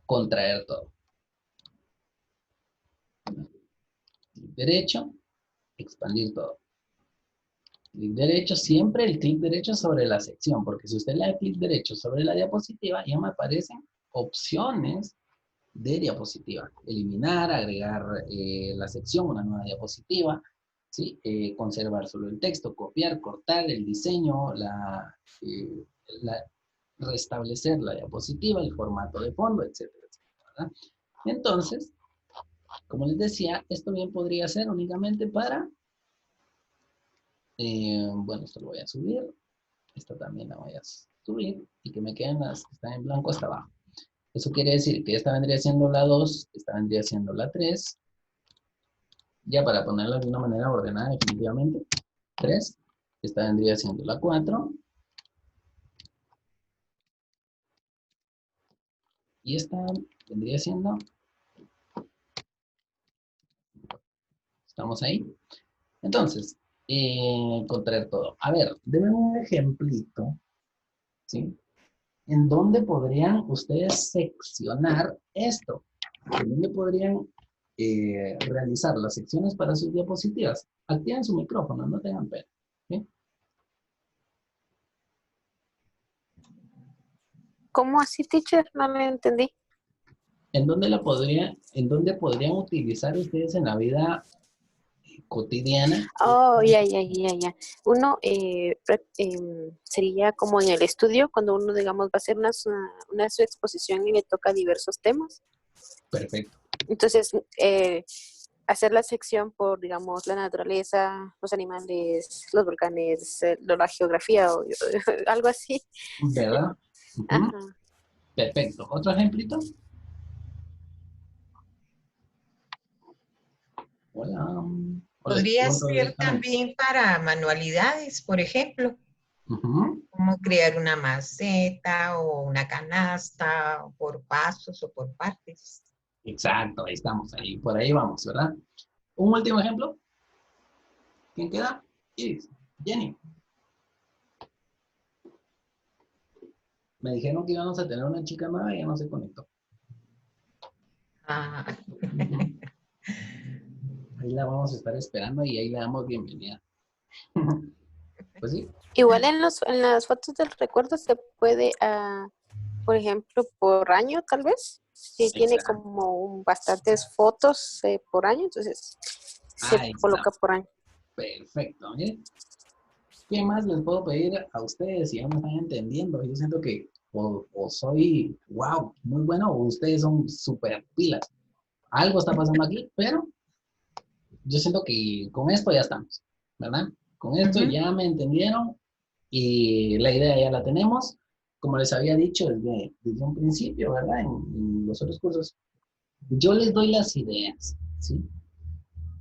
Contraer todo. Clic derecho, expandir todo. Clic derecho, siempre el clic derecho sobre la sección, porque si usted le da clic derecho sobre la diapositiva, ya me aparecen opciones de diapositiva. Eliminar, agregar la sección, una nueva diapositiva, ¿sí? Conservar solo el texto, copiar, cortar el diseño, restablecer la diapositiva, el formato de fondo, etc. ¿verdad? Entonces, como les decía, esto bien podría ser únicamente para, bueno, esto lo voy a subir, esta también la voy a subir, y que me queden las que están en blanco hasta abajo. Eso quiere decir que esta vendría siendo la 2, esta vendría siendo la 3, ya para ponerla de una manera ordenada definitivamente, 3, esta vendría siendo la 4, y esta vendría siendo, ¿estamos ahí? Entonces, contraer todo. A ver, denme un ejemplito, ¿sí? ¿En dónde podrían ustedes seccionar esto? ¿En dónde podrían realizar las secciones para sus diapositivas? Activen su micrófono, no tengan pena, ¿sí? ¿Cómo así, teacher? No lo entendí. ¿En dónde podrían utilizar ustedes en la vida cotidiana? Oh, ya. Uno sería como en el estudio, cuando uno, digamos, va a hacer una su exposición y le toca diversos temas. Perfecto. Entonces, hacer la sección por, digamos, la naturaleza, los animales, los volcanes, la geografía o algo así. ¿Verdad? Ujú. Ajá. Perfecto. ¿Otro ejemplito? Hola. Hola, les Podría pregunto ser directamente. también para manualidades, por ejemplo, Ujú. como crear una maceta o una canasta o por pasos o por partes. Exacto, ahí estamos, ahí, por ahí vamos, ¿verdad? Un último ejemplo. ¿Quién queda? Iris, Jenny. Me dijeron que íbamos a tener una chica nueva y ya no se conectó. Ah, Ujú. Ahí la vamos a estar esperando y ahí le damos bienvenida. Pues sí. Igual en las fotos del recuerdo se puede, por ejemplo, por año tal vez. Si tiene Exacto. como bastantes fotos por año, entonces se Ahí coloca está. por año. Perfecto. ¿Eh? ¿Qué más les puedo pedir a ustedes si ya me están entendiendo? Yo siento que o soy, wow, muy bueno, o ustedes son súper pilas. Algo está pasando aquí, pero yo siento que con esto ya estamos, ¿verdad? Con esto ujú. ya me entendieron y la idea ya la tenemos. Como les había dicho desde un principio, ¿verdad? En los otros cursos, yo les doy las ideas, ¿sí?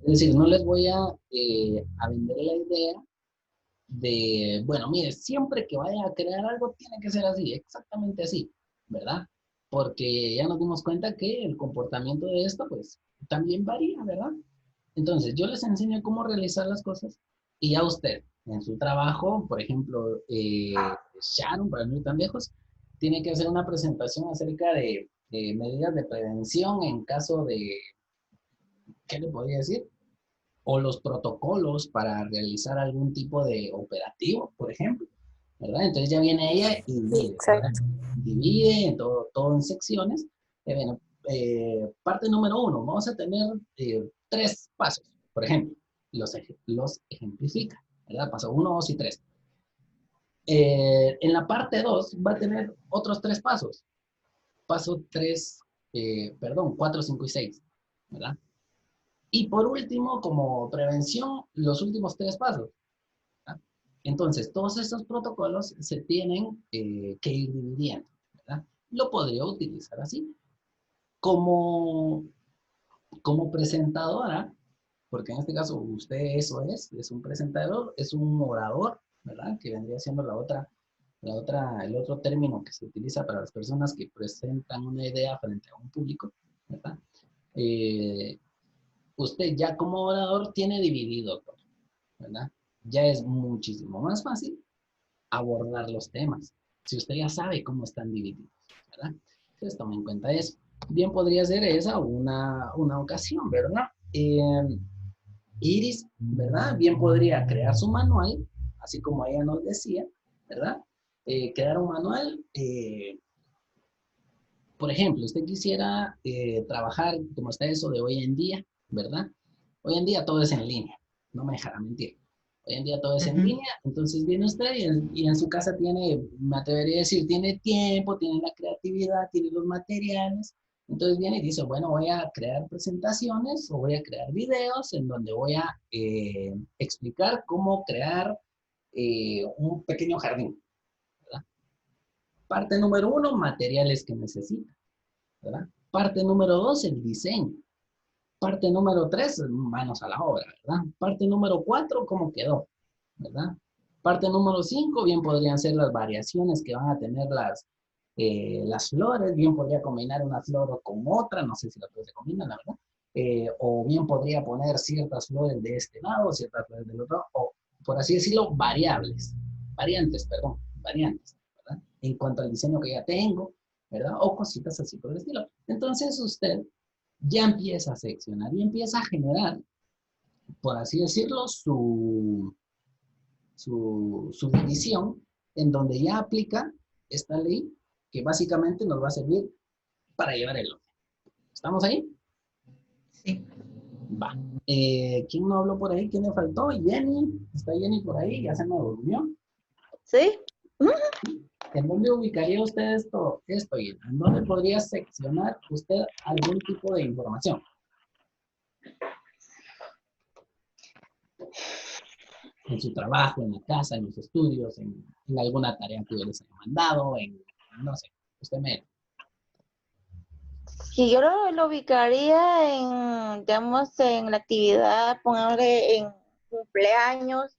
Es decir, no les voy a vender la idea de, bueno, mire, siempre que vaya a crear algo tiene que ser así, exactamente así, ¿verdad? Porque ya nos dimos cuenta que el comportamiento de esto, pues, también varía, ¿verdad? Entonces, yo les enseño cómo realizar las cosas y ya usted, en su trabajo, por ejemplo, Sharon, para no ir tan lejos, tiene que hacer una presentación acerca de medidas de prevención en caso de, ¿qué le podría decir? O los protocolos para realizar algún tipo de operativo, por ejemplo, ¿verdad? Entonces ya viene ella y divide, ¿verdad? Exacto. Divide en todo en secciones. Bueno, parte número 1, vamos a tener 3 pasos, por ejemplo, los ejemplifica, ¿verdad? Paso 1, 2 y 3. En la parte 2 va a tener otros 3 pasos. Paso 3, perdón, 4, 5 y 6, ¿verdad? Y por último, como prevención, los últimos 3 pasos. ¿Verdad? Entonces, todos estos protocolos se tienen que ir dividiendo, ¿verdad? Lo podría utilizar así. Como, como presentadora, porque en este caso usted eso es un presentador, es un orador, ¿verdad? Que vendría siendo el otro término que se utiliza para las personas que presentan una idea frente a un público, ¿verdad? Eh, Usted ya como orador tiene dividido todo, ¿verdad? Ya es muchísimo más fácil abordar los temas, si usted ya sabe cómo están divididos, ¿verdad? Entonces tome en cuenta eso. Bien podría ser esa una ocasión, ¿verdad? Iris, ¿verdad? Bien podría crear su manual, así como ella nos decía, ¿verdad? Crear un manual, por ejemplo, usted quisiera trabajar como está eso de hoy en día, ¿verdad? Hoy en día todo es en línea, no me dejará mentir. Hoy en día todo es en Ujú. línea, entonces viene usted y en su casa tiene, me atrevería a decir, tiene tiempo, tiene la creatividad, tiene los materiales, Entonces viene y dice, bueno, voy a crear presentaciones o voy a crear videos en donde voy a explicar cómo crear un pequeño jardín, ¿verdad? Parte número 1, materiales que necesita, ¿verdad? Parte número 2, el diseño. Parte número 3, manos a la obra, ¿verdad? Parte número 4, cómo quedó, ¿verdad? Parte número 5, bien podrían ser las variaciones que van a tener las flores, bien podría combinar una flor con otra, no sé si las flores se combinan, la verdad. O bien podría poner ciertas flores de este lado, ciertas flores del otro, o por así decirlo, variantes, ¿verdad? En cuanto al diseño que ya tengo, ¿verdad? O cositas así por el estilo. Entonces usted ya empieza a seccionar y empieza a generar, por así decirlo, su división, en donde ya aplica esta ley que básicamente nos va a servir para llevar el orden. ¿Estamos ahí? Sí. Va. ¿Quién no habló por ahí? ¿Quién me faltó? Jenny. ¿Está Jenny por ahí? ¿Ya se me durmió? ¿Sí? ¿En dónde ubicaría usted esto, Jenny? ¿En dónde podría seccionar usted algún tipo de información? En su trabajo, en la casa, en los estudios, en alguna tarea que yo les haya mandado, no sé, usted me... Si yo lo ubicaría en, digamos, en la actividad, pongámosle en cumpleaños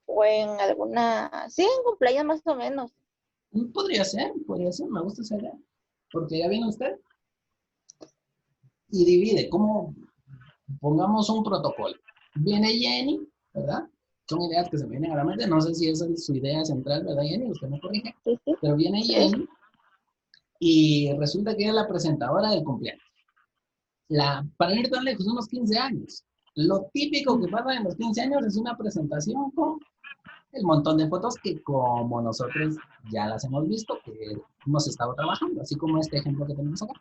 o en alguna, sí, en cumpleaños más o menos. Podría ser, me gusta esa idea. Porque ya viene usted y divide, como pongamos un protocolo. Viene Jenny, ¿verdad? Son ideas que se me vienen a la mente, no sé si esa es su idea central, ¿verdad, Jenny? Usted me corrige. Sí, sí, Pero viene sí. Jenny y resulta que ella es la presentadora del cumpleaños. Para ir tan lejos, unos 15 años. Lo típico que pasa en los 15 años es una presentación con el montón de fotos que como nosotros ya las hemos visto, que hemos estado trabajando, así como este ejemplo que tenemos acá.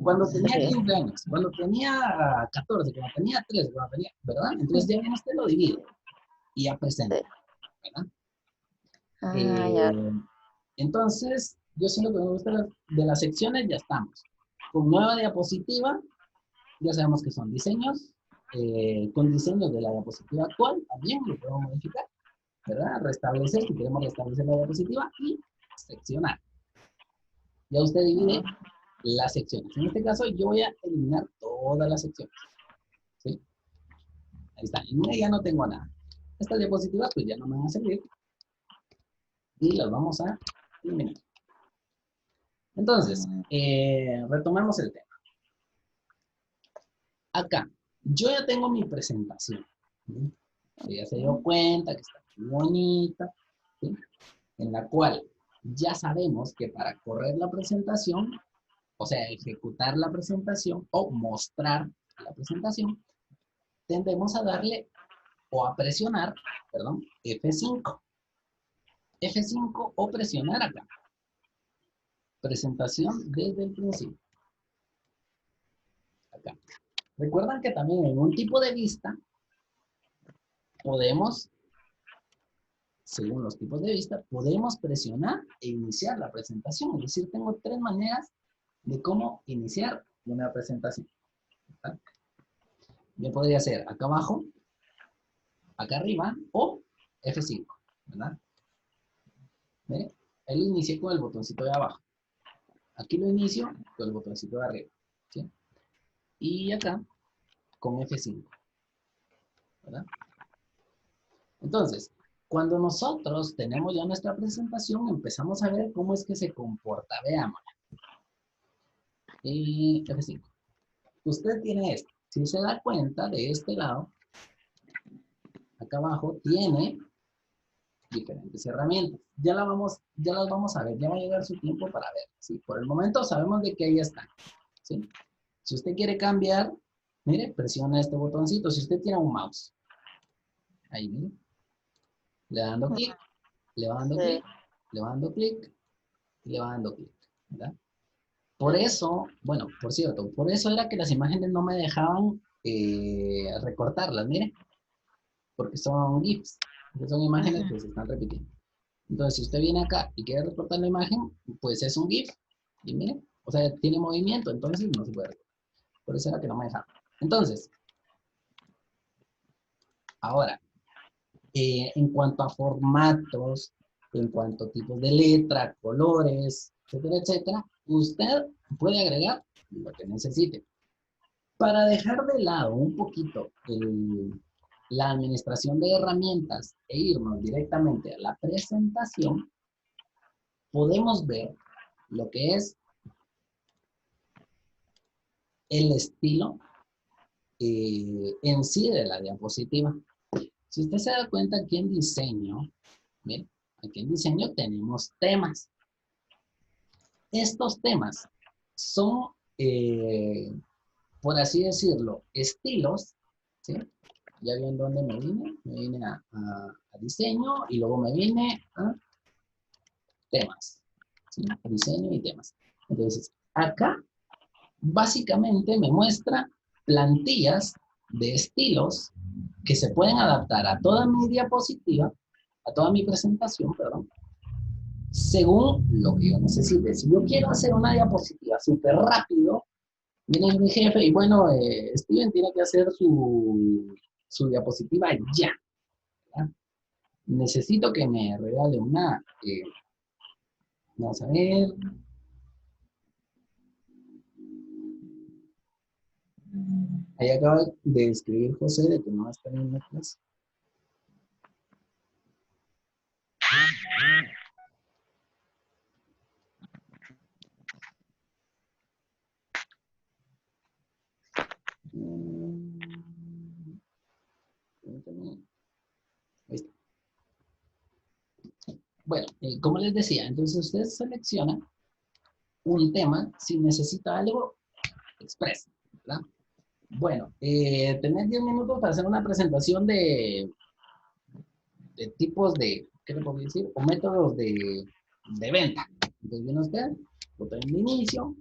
Cuando tenía Sí. 15 años, cuando tenía 14, cuando tenía 13, cuando tenía, ¿verdad? Entonces ya bien usted lo divide y ya presenta, Sí. ¿verdad? Ah, ya. Entonces, yo sé lo que me gusta de las secciones, ya estamos. Con nueva diapositiva, ya sabemos que son diseños, con diseños de la diapositiva actual, también lo podemos modificar, ¿verdad? Restablecer, si queremos restablecer la diapositiva, y seccionar. Ya usted divide las secciones. En este caso, yo voy a eliminar todas las secciones. ¿Sí? Ahí está. Y mira, ya no tengo nada. Estas diapositivas, pues ya no me van a servir. Y las vamos a eliminar. Entonces, retomemos el tema. Acá, yo ya tengo mi presentación. ¿Sí? Ya se dio cuenta que está muy bonita, ¿sí? En la cual ya sabemos que para correr la presentación, o sea, ejecutar la presentación o mostrar la presentación, tendemos a darle o a presionar, perdón, F5. F5 o presionar acá. Presentación desde el principio. Acá. Recuerdan que también en un tipo de vista podemos, según los tipos de vista, podemos presionar e iniciar la presentación. Es decir, tengo 3 maneras de cómo iniciar una presentación. ¿Verdad? Bien podría ser acá abajo, acá arriba o F5, ¿verdad? ¿Ve? Ahí lo inicié con el botoncito de abajo. Aquí lo inicio con el botoncito de arriba, ¿sí? Y acá con F5, ¿verdad? Entonces, cuando nosotros tenemos ya nuestra presentación, empezamos a ver cómo es que se comporta. Veámosla. Y F5. Usted tiene esto. Si se da cuenta, de este lado, acá abajo, tiene diferentes herramientas. Ya las vamos a ver. Ya va a llegar su tiempo para ver. ¿Sí? Por el momento sabemos de que ahí están. ¿Sí? Si usted quiere cambiar, mire, presiona este botoncito. Si usted tiene un mouse, ahí, mire, le va dando clic, le va dando clic, le va dando clic, y le va dando clic, ¿verdad? Por eso, bueno, por cierto, por eso era que las imágenes no me dejaban recortarlas, mire, porque son GIFs, porque son imágenes que se están repitiendo. Entonces, si usted viene acá y quiere recortar la imagen, pues es un GIF, y mire, O sea, tiene movimiento, entonces no se puede recortar. Por eso era que no me dejaba. Entonces, ahora, en cuanto a formatos, en cuanto a tipos de letra, colores, etcétera, etcétera, usted puede agregar lo que necesite. Para dejar de lado un poquito la administración de herramientas e irnos directamente a la presentación, podemos ver lo que es el estilo en sí de la diapositiva. Si usted se da cuenta aquí en diseño, miren, aquí en diseño tenemos temas. Estos temas son, por así decirlo, estilos, ¿sí? Ya vieron dónde me vine a diseño y luego me vine a temas, ¿sí? Diseño y temas. Entonces, acá básicamente me muestra plantillas de estilos que se pueden adaptar a toda mi diapositiva, a toda mi presentación, perdón, según lo que yo necesite. Si yo quiero hacer una diapositiva súper rápido, viene mi jefe y bueno, Steven tiene que hacer su diapositiva ya, ¿verdad? Necesito que me regale una, vamos a ver. Ahí acaba de escribir José de que no va a estar en la clase. Ahí está. Bueno, como les decía, entonces usted selecciona un tema si necesita algo express, ¿verdad? Bueno, tenés 10 minutos para hacer una presentación de tipos de, ¿qué le puedo decir? O métodos de venta. Entonces viene usted, botón de inicio,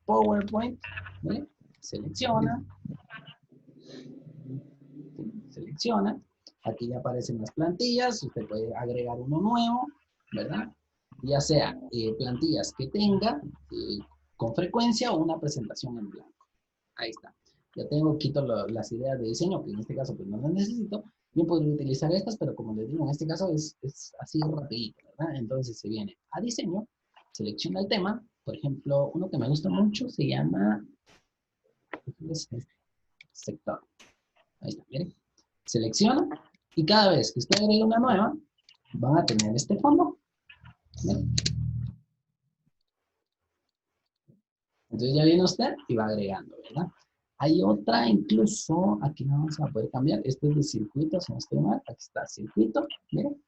PowerPoint, ¿vale? Selecciona, selecciona, aquí ya aparecen las plantillas, usted puede agregar uno nuevo, ¿verdad? Ya sea plantillas que tenga con frecuencia o una presentación en blanco. Ahí está. Ya tengo, quito las ideas de diseño, que en este caso pues no las necesito. Yo podría utilizar estas, pero como les digo, en este caso es así rapidito, ¿verdad? Entonces se viene a diseño, selecciona el tema. Por ejemplo, uno que me gusta mucho se llama sector. Ahí está, miren. Selecciona y cada vez que usted agregue una nueva, van a tener este fondo. ¿Miren? Entonces ya viene usted y va agregando, ¿verdad? Hay otra incluso, aquí no vamos a poder cambiar, esto es de circuito, si no estoy mal, aquí está circuito, miren.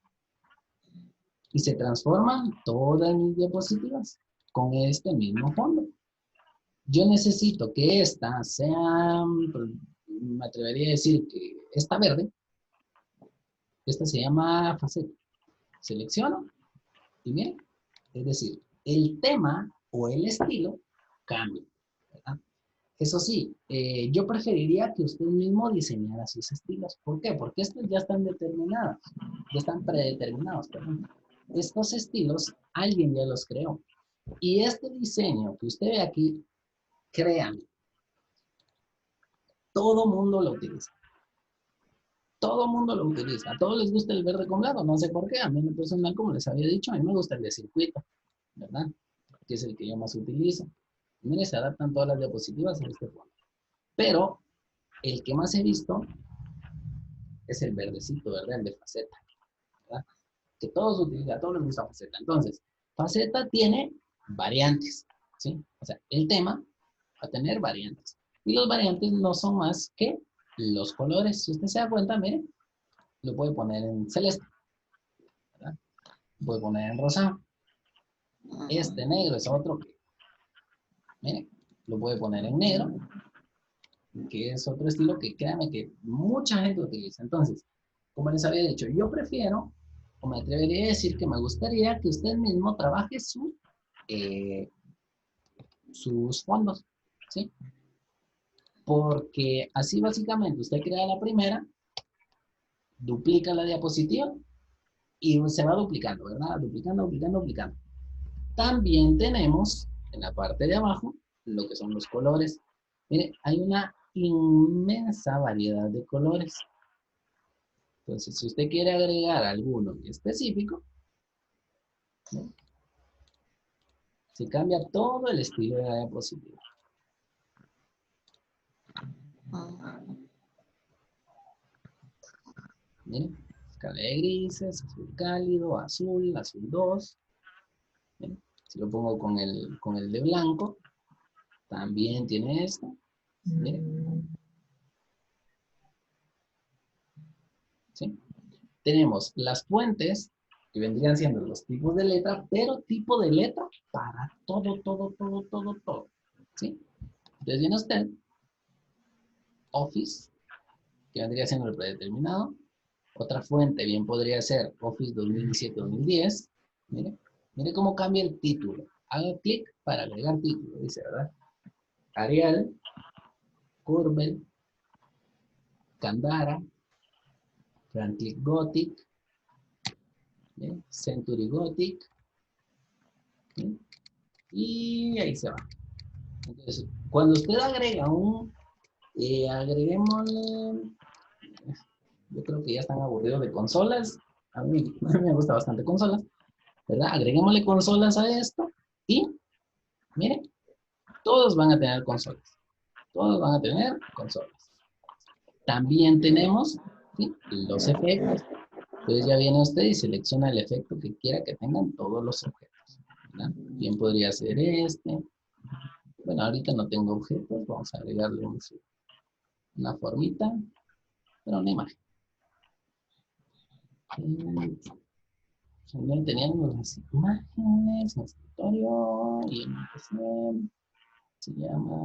Y se transforman todas mis diapositivas con este mismo fondo. Yo necesito que esta sea, me atrevería a decir que esta verde, esta se llama faceta. Selecciono y miren, es decir, el tema o el estilo cambia, ¿verdad? Eso sí, yo preferiría que usted mismo diseñara sus estilos. ¿Por qué? Porque estos ya están determinados, ya están predeterminados, perdón. Estos estilos, alguien ya los creó. Y este diseño que usted ve aquí, créanme, todo mundo lo utiliza. Todo mundo lo utiliza. A todos les gusta el verde con blanco, no sé por qué. A mí en lo personal, como les había dicho, a mí me gusta el de circuito, ¿verdad? Que es el que yo más utilizo. Mire, se adaptan todas las diapositivas a este fondo. Pero el que más he visto es el verdecito, ¿verdad? El de faceta, ¿verdad? Que todos utilizan, a todos les gusta faceta. Entonces, faceta tiene variantes, ¿sí? O sea, el tema va a tener variantes. Y los variantes no son más que los colores. Si usted se da cuenta, mire, lo puede poner en celeste, ¿verdad? Lo puede poner en rosado. Este negro es otro que, mire, lo puede poner en negro, que es otro estilo que créanme que mucha gente utiliza. Entonces, como les había dicho, yo prefiero, o me atrevería a decir que me gustaría que usted mismo trabaje sus fondos, ¿sí? Porque así básicamente usted crea la primera, duplica la diapositiva y se va duplicando, ¿verdad? Duplicando, duplicando, duplicando. También tenemos en la parte de abajo, lo que son los colores. Mire, hay una inmensa variedad de colores. Entonces, si usted quiere agregar alguno en específico, ¿no? Se cambia todo el estilo de la diapositiva. Miren, escala de grises, azul cálido, azul, azul 2. Miren, si lo pongo con el de blanco, también tiene esto. Miren. ¿Sí? Tenemos las fuentes, que vendrían siendo los tipos de letra, pero tipo de letra para todo. ¿Sí? Entonces viene usted, Office, que vendría siendo el predeterminado. Otra fuente bien podría ser Office 2017-2010. Mire cómo cambia el título. Haga clic para agregar título, dice, ¿verdad? Arial, Curbel, Candara, Franklin Gothic, ¿bien? Century Gothic, ¿bien? Y ahí se va. Entonces, cuando usted agrega agreguémosle, yo creo que ya están aburridos de consolas, a mí me gusta bastante consolas, ¿verdad? Agreguémosle consolas a esto y, miren, todos van a tener consolas. Todos van a tener consolas. También tenemos, ¿sí?, los efectos. Entonces ya viene usted y selecciona el efecto que quiera que tengan todos los objetos, ¿verdad? Bien podría ser este. Bueno, ahorita no tengo objetos, vamos a agregarle una formita, pero una imagen. También teníamos las imágenes, en escritorio, y en PC, se llama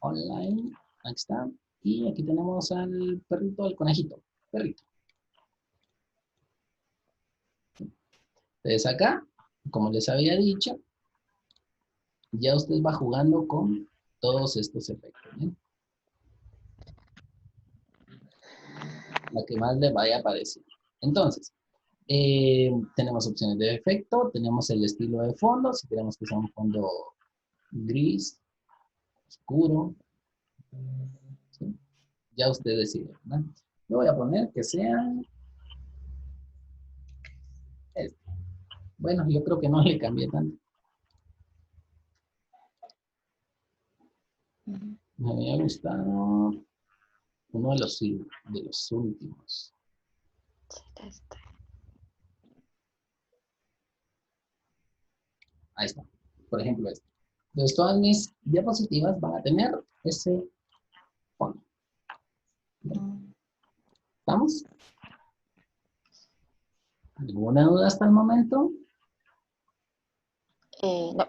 online, aquí está. Y aquí tenemos al perrito, al conejito, perrito. Entonces acá, como les había dicho, ya usted va jugando con todos estos efectos, ¿bien? La que más le vaya a aparecer. Entonces, tenemos opciones de efecto, tenemos el estilo de fondo, si queremos que sea un fondo gris, oscuro, ¿sí? Ya usted decide, ¿verdad? Yo voy a poner que sean este. Bueno, yo creo que no le cambié tanto. Me había gustado uno de los últimos. Ahí está. Por ejemplo, este. Entonces, todas mis diapositivas van a tener ese fondo. ¿Estamos? ¿Alguna duda hasta el momento? No,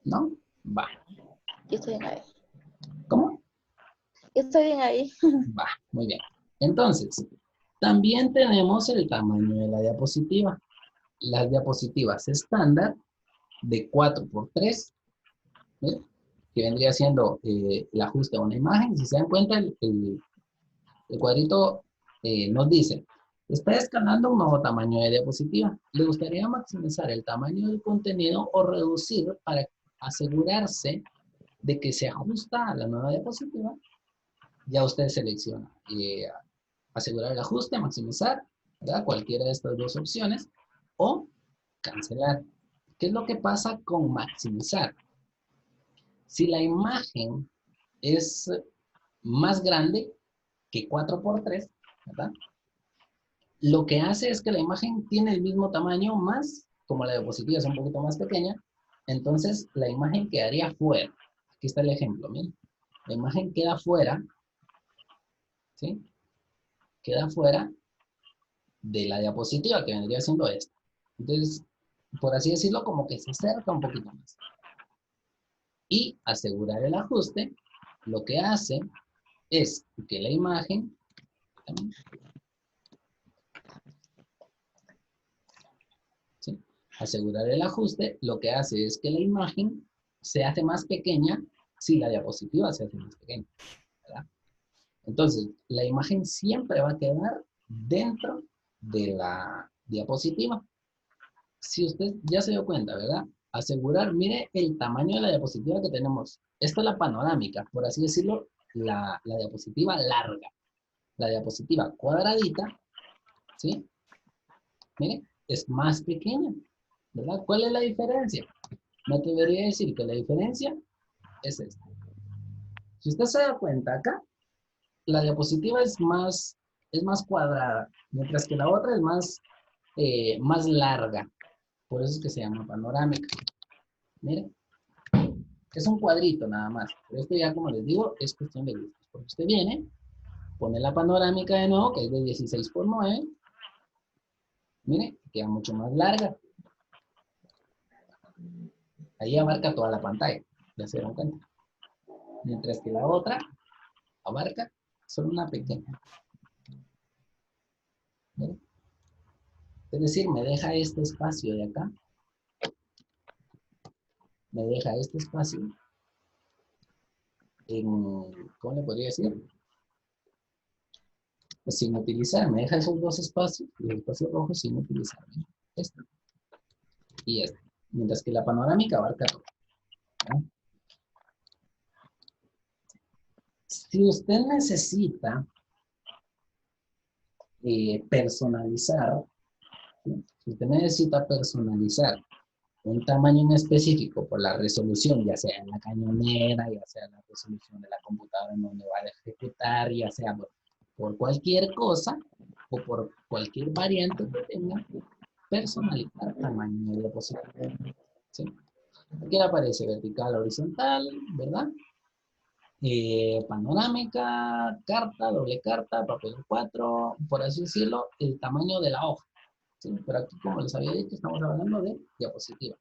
¿No? Va. yo estoy bien ahí. ¿Cómo? Yo estoy bien ahí. Va, muy bien. Entonces, también tenemos el tamaño de la diapositiva. Las diapositivas estándar de 4×3, ¿sí?, que vendría siendo el ajuste a una imagen. Si se dan cuenta, el cuadrito nos dice, está escalando un nuevo tamaño de diapositiva. ¿Le gustaría maximizar el tamaño del contenido o reducir para asegurarse de que se ajusta a la nueva diapositiva? Ya usted selecciona asegurar el ajuste, maximizar, ¿verdad? Cualquiera de estas dos opciones, o cancelar. ¿Qué es lo que pasa con maximizar? Si la imagen es más grande que 4×3, ¿verdad? Lo que hace es que la imagen tiene el mismo tamaño, más, como la diapositiva es un poquito más pequeña, entonces la imagen quedaría fuera. Aquí está el ejemplo, miren. La imagen queda fuera, ¿sí? Queda fuera de la diapositiva, que vendría siendo esta. Entonces, por así decirlo, como que se acerca un poquito más. Y asegurar el ajuste, lo que hace es que la imagen, ¿sí?, asegurar el ajuste, lo que hace es que la imagen se hace más pequeña si la diapositiva se hace más pequeña, ¿verdad? Entonces, la imagen siempre va a quedar dentro de la diapositiva. Si usted ya se dio cuenta, ¿verdad? asegurar, mire el tamaño de la diapositiva que tenemos. Esta es la panorámica, por así decirlo, la diapositiva larga. La diapositiva cuadradita, ¿sí? Mire, es más pequeña, ¿verdad? ¿Cuál es la diferencia? Me atrevería a decir que la diferencia es esta. Si usted se da cuenta acá, la diapositiva es más cuadrada, mientras que la otra es más larga. Por eso es que se llama panorámica. Miren, es un cuadrito nada más. Pero esto ya, como les digo, es cuestión de gustos. Porque usted viene, pone la panorámica de nuevo, que es de 16 por 9. Mire, queda mucho más larga. Ahí abarca toda la pantalla. Ya se dieron cuenta. Mientras que la otra abarca solo una pequeña. ¿Miren? Es decir, me deja este espacio de acá. Me deja este espacio en, ¿cómo le podría decir? Pues sin utilizar, me deja esos dos espacios, los espacios rojos sin utilizar. Este y este. Mientras que la panorámica abarca todo. ¿No? Si usted necesita personalizar, ¿sí? Si usted necesita personalizar un tamaño en específico por la resolución, ya sea en la cañonera, ya sea la resolución de la computadora en donde va a ejecutar, ya sea por cualquier cosa o por cualquier variante que tenga, personalizar tamaño de diapositiva. ¿Sí? Aquí le aparece vertical, horizontal, ¿verdad? Panorámica, carta, doble carta, papel 4, por así decirlo, el tamaño de la hoja. ¿Sí? Pero aquí, como les había dicho, estamos hablando de diapositiva.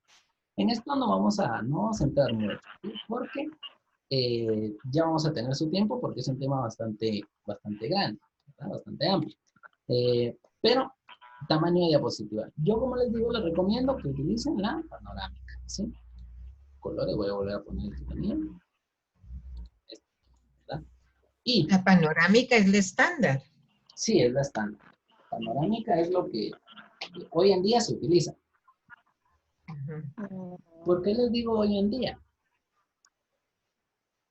En esto no vamos a entrar mucho, ¿sí? Porque ya vamos a tener su tiempo, porque es un tema bastante grande, ¿verdad? Bastante amplio. Pero, tamaño de diapositiva. Yo, como les digo, les recomiendo que utilicen la panorámica, ¿sí? Colores, voy a volver a poner el que tenía. ¿Verdad? Y La panorámica es la estándar. sí, es la estándar. Panorámica es lo que hoy en día se utiliza. ¿Por qué les digo hoy en día?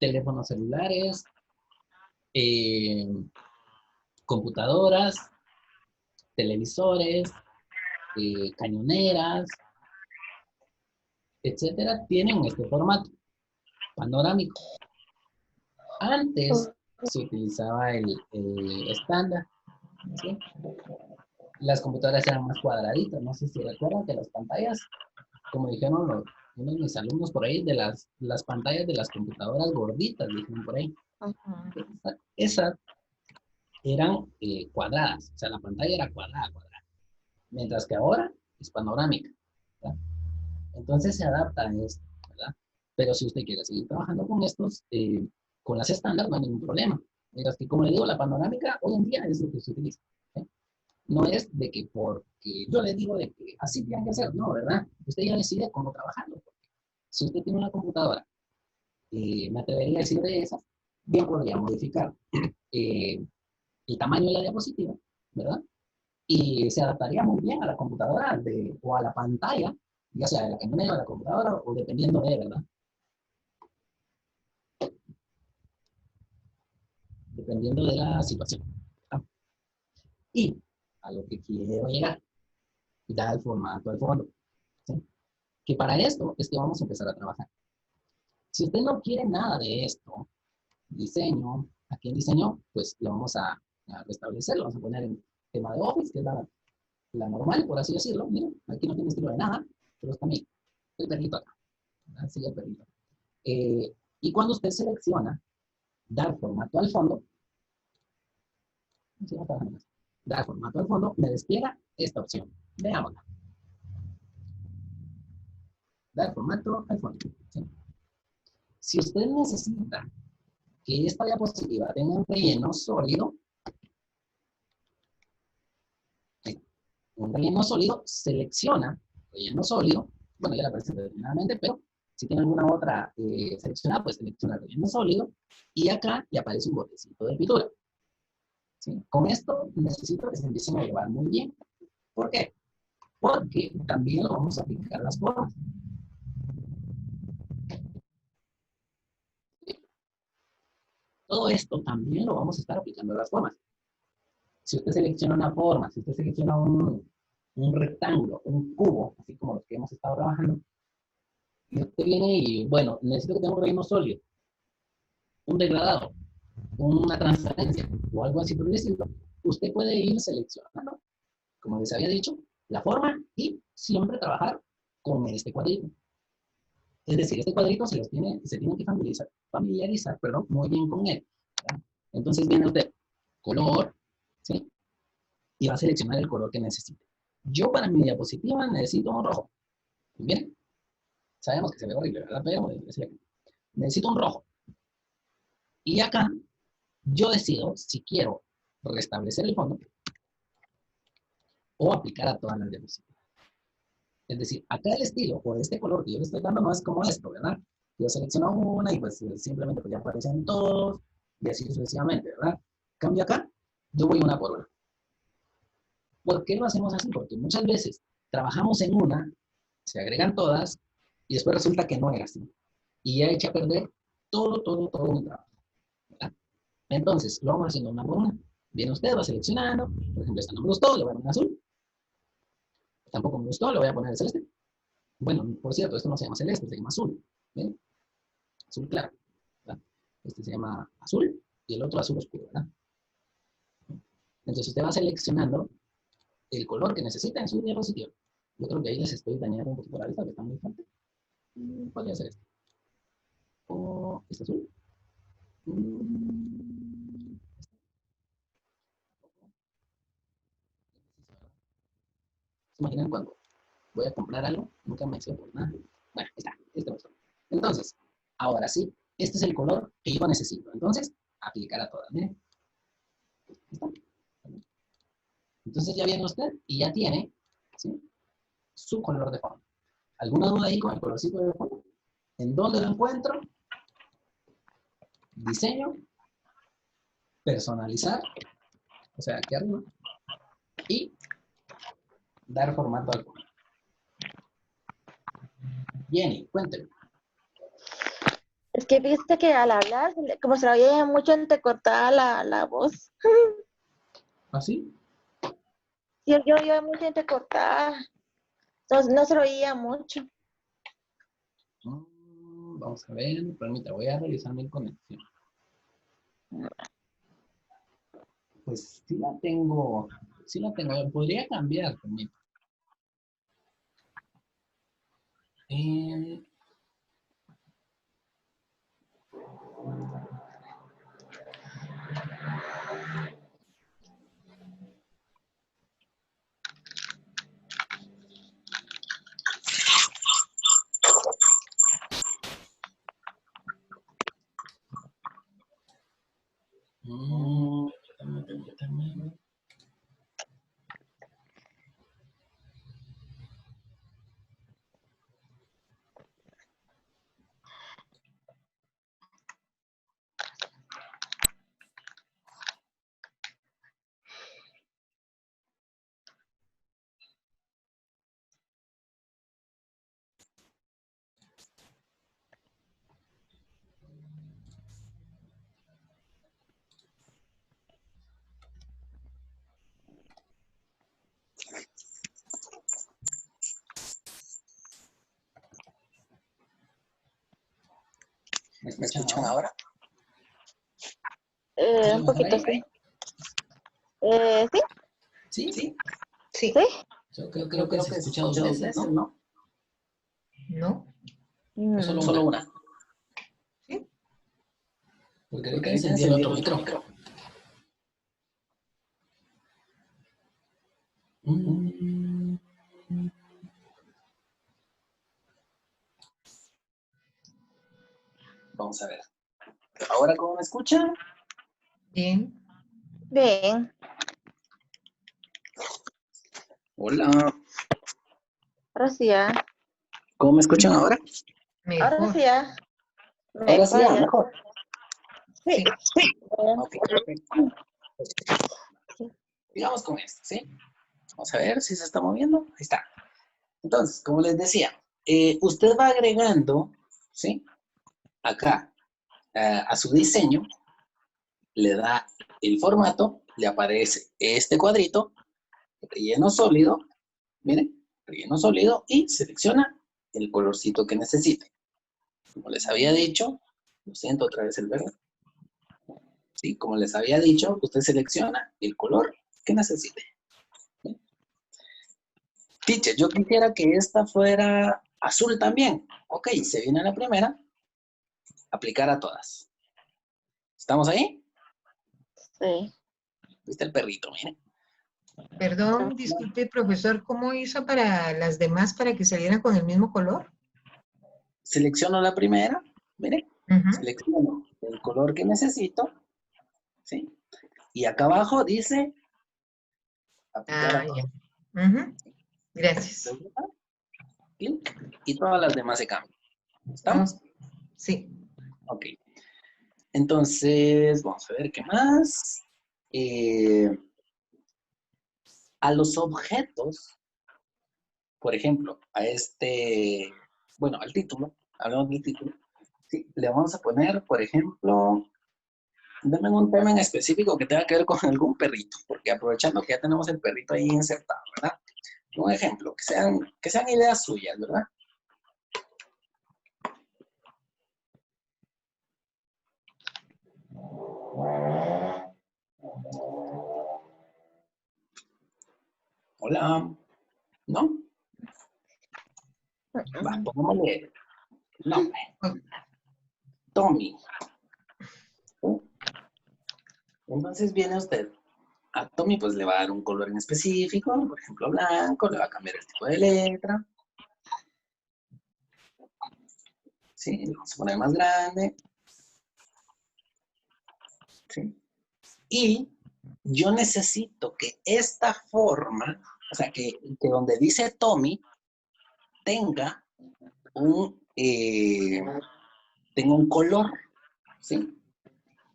Teléfonos celulares, computadoras, televisores, cañoneras, etcétera, tienen este formato panorámico. Antes se utilizaba el estándar, ¿sí? Las computadoras eran más cuadraditas, no sé si recuerdan que las pantallas, como dijeron uno de mis alumnos por ahí, de las pantallas de las computadoras gorditas, dijeron por ahí. Esas eran cuadradas, o sea, la pantalla era cuadrada. Mientras que ahora es panorámica, ¿verdad? Entonces se adapta a esto, ¿verdad? Pero si usted quiere seguir trabajando con estos, con las estándar, no hay ningún problema. Mientras que, como le digo, la panorámica hoy en día es lo que se utiliza, ¿sí? No es de que porque yo le digo de que así tienen que hacer, no, ¿verdad? Usted ya decide cómo trabajarlo. Si usted tiene una computadora, me atrevería a decir de esas, bien podría modificar el tamaño de la diapositiva, ¿verdad? Y se adaptaría muy bien a la computadora o a la pantalla, ya sea de la cañonera, de la computadora, o dependiendo de, ¿verdad? Dependiendo de la situación. ¿Ah? Y a lo que quiero llegar, da el formato al fondo, ¿sí? Que para esto es que vamos a empezar a trabajar. Si usted no quiere nada de esto, diseño, aquí en diseño, pues lo vamos a restablecer, lo vamos a poner en tema de Office, que es la normal, por así decirlo. Miren, aquí no tiene estilo de nada, pero está bien. El perrito acá. Así el perrito. Y cuando usted selecciona dar formato al fondo, dar formato al fondo, me despliega esta opción. Veámosla. Dar formato al fondo. ¿Sí? Si usted necesita que esta diapositiva tenga un relleno sólido, selecciona relleno sólido. Bueno, ya la presenté determinadamente, pero si tiene alguna otra seleccionada, pues selecciona relleno sólido. Y acá le aparece un botecito de pintura. ¿Sí? Con esto necesito que se empiecen a llevar muy bien. ¿Por qué? Porque también lo vamos a aplicar las formas. Todo esto también lo vamos a estar aplicando a las formas. Si usted selecciona una forma, si usted selecciona un rectángulo, un cubo, así como los que hemos estado trabajando, y usted viene y, bueno, necesito que tenga un relleno sólido, un degradado, una transparencia o algo así por el estilo, usted puede ir seleccionando, como les había dicho, la forma y siempre trabajar con este cuadrito. Es decir, este cuadrito se tiene que familiarizar muy bien con él, ¿verdad? Entonces viene usted, color, ¿sí? Y va a seleccionar el color que necesite. Yo para mi diapositiva necesito un rojo. Bien, sabemos que se ve horrible, ¿verdad? Pero necesito un rojo. Y acá yo decido si quiero restablecer el fondo o aplicar a todas las diapositivas. Es decir, acá el estilo o este color que yo le estoy dando no es como esto, ¿verdad? Yo selecciono una y pues simplemente pues ya aparecen todos y así sucesivamente, ¿verdad? Cambio acá, yo voy una por una. ¿Por qué lo hacemos así? Porque muchas veces trabajamos en una, se agregan todas y después resulta que no era así. Y ya echa a perder todo un trabajo, ¿verdad? Entonces, lo vamos haciendo una por una. Viene usted, va seleccionando, por ejemplo, esta no me gustó, le voy a poner azul. Tampoco me gustó, le voy a poner el celeste. Bueno, por cierto, esto no se llama celeste, se llama azul. ¿Ven? Azul claro, ¿verdad? Este se llama azul y el otro azul oscuro, ¿verdad? Entonces usted va seleccionando el color que necesita en su diapositiva. Yo creo que ahí les estoy dañando un poquito la vista, que está muy fuerte. Podría ser este. O este azul. ¿Se imaginan cuando voy a comprar algo? Nunca me deseo por nada. Bueno, ahí está. Este azul. Entonces, ahora sí, este es el color que yo necesito. Entonces, aplicar a todas. Miren. ¿Está? Entonces ya viene usted y ya tiene, ¿sí?, su color de fondo. ¿Alguna duda ahí con el colorcito de fondo? ¿En dónde lo encuentro? Diseño, personalizar, o sea, aquí arriba, y dar formato al fondo. Jenny, cuénteme. Es que viste que al hablar, como se le oye mucho entrecortada la voz. ¿Así? Yo mucho entrecortada. Entonces no se lo oía mucho. Vamos a ver, permítame, voy a revisar mi conexión. Pues sí la tengo, podría cambiar también. Permítame. ¿Me escuchan ahora? Un poquito sí. ¿Sí? ¿Sí? Sí. ¿Sí? Yo creo que se escucha dos veces, ¿no? ¿No? ¿O solo una? Sí. Porque ahorita encendí el otro micrófono. Vamos a ver. ¿Ahora cómo me escuchan? Bien. Bien. Hola. Ahora sí ya. ¿Cómo me escuchan ahora? Mejor. Ahora sí ya. Ahora sí, ya. mejor. Sí. Ok, perfecto. Digamos con esto, ¿sí? Vamos a ver si se está moviendo. Ahí está. Entonces, como les decía, usted va agregando, ¿sí?, acá a su diseño le da el formato, le aparece este cuadrito, relleno sólido, miren, relleno sólido, y selecciona el colorcito que necesite. Como les había dicho, lo siento otra vez el verde. Sí, como les había dicho, usted selecciona el color que necesite. Teacher, yo quisiera que esta fuera azul también. Ok, se viene la primera. Aplicar a todas. ¿Estamos ahí? Sí. ¿Viste el perrito? Miren. Perdón, disculpe, profesor, ¿cómo hizo para las demás para que salieran con el mismo color? Selecciono la primera. Miren. Ujú. Selecciono el color que necesito. ¿Sí? Y acá abajo dice aplicar a todas. Ya. Ujú. Gracias. Clic, y todas las demás se cambian. ¿Estamos? Sí. Ok. Entonces, vamos a ver qué más. A los objetos, por ejemplo, a este, bueno, al título, hablamos del título, sí, le vamos a poner, por ejemplo, denme un tema en específico que tenga que ver con algún perrito, porque aprovechando que ya tenemos el perrito ahí insertado, ¿verdad? Un ejemplo, que sean ideas suyas, ¿verdad? Hola, ¿no? Va, pongámosle nombre. Tommy. Entonces viene usted, a Tommy pues le va a dar un color en específico, por ejemplo blanco, le va a cambiar el tipo de letra. Sí, lo vamos a poner más grande. Sí. Y yo necesito que esta forma, o sea, que donde dice Tommy tenga tenga un color, ¿sí?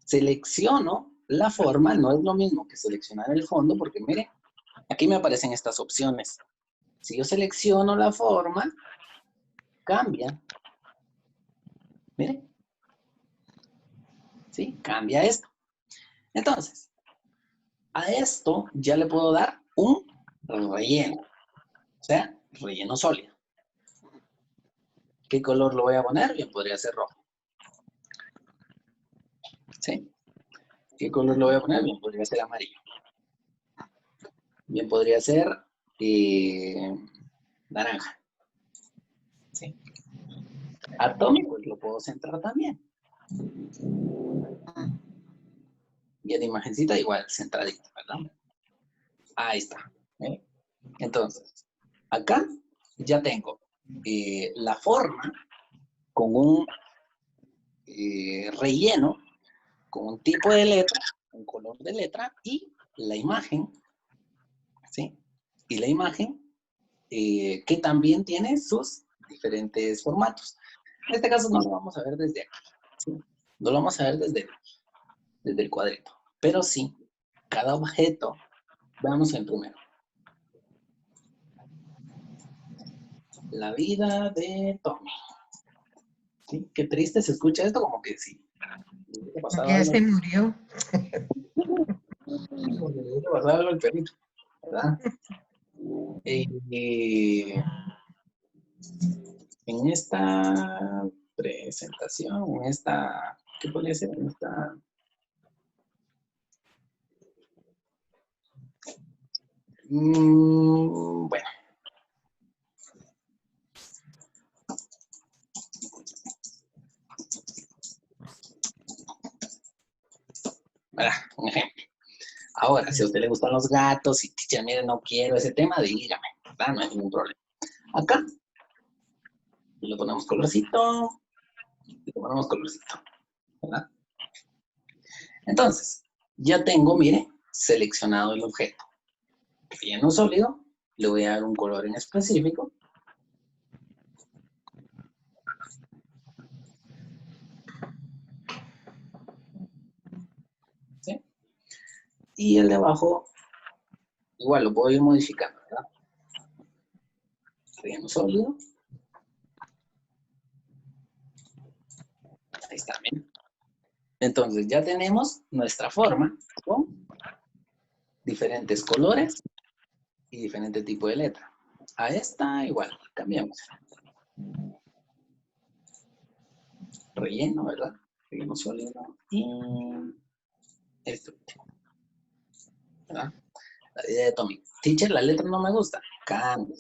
Selecciono la forma, no es lo mismo que seleccionar el fondo, porque mire, aquí me aparecen estas opciones. Si yo selecciono la forma, cambia. Mire, ¿sí? Cambia esto. Entonces, a esto ya le puedo dar un relleno, o sea, relleno sólido. ¿Qué color lo voy a poner? Bien, podría ser rojo. ¿Sí? ¿Qué color lo voy a poner? Bien, podría ser amarillo. Bien, podría ser naranja. ¿Sí? A Tommy, pues lo puedo centrar también. Y a la imagencita igual, centradito, ¿verdad? Ahí está. ¿Eh? Entonces, acá ya tengo la forma con un relleno, con un tipo de letra, un color de letra y la imagen, ¿sí? Y la imagen que también tiene sus diferentes formatos. En este caso no lo vamos a ver desde aquí, ¿sí? No lo vamos a ver desde el cuadrito, pero sí, cada objeto, veamos el primero. La vida de Tommy. ¿Sí? Qué triste se escucha esto, como que sí. Le pasaba Ya algo se murió. al perrito, ¿verdad? En esta presentación, en esta, ¿qué podría ser? En esta, bueno. Un ejemplo. Ahora, si a usted le gustan los gatos y teacher, mire, no quiero ese tema, dígame, ¿verdad? No hay ningún problema. Acá le ponemos colorcito, le ponemos colorcito, ¿verdad? Entonces, ya tengo, mire, seleccionado el objeto. Relleno sólido, le voy a dar un color en específico. ¿Sí? Y el de abajo, igual lo puedo ir modificando, ¿verdad? Relleno sólido. Ahí está, miren. Entonces ya tenemos nuestra forma con diferentes colores y diferente tipo de letra. A esta igual, cambiamos. Relleno, ¿verdad? Relleno sólido y este último, ¿verdad? La idea de Tommy. Teacher, la letra no me gusta. Cambia.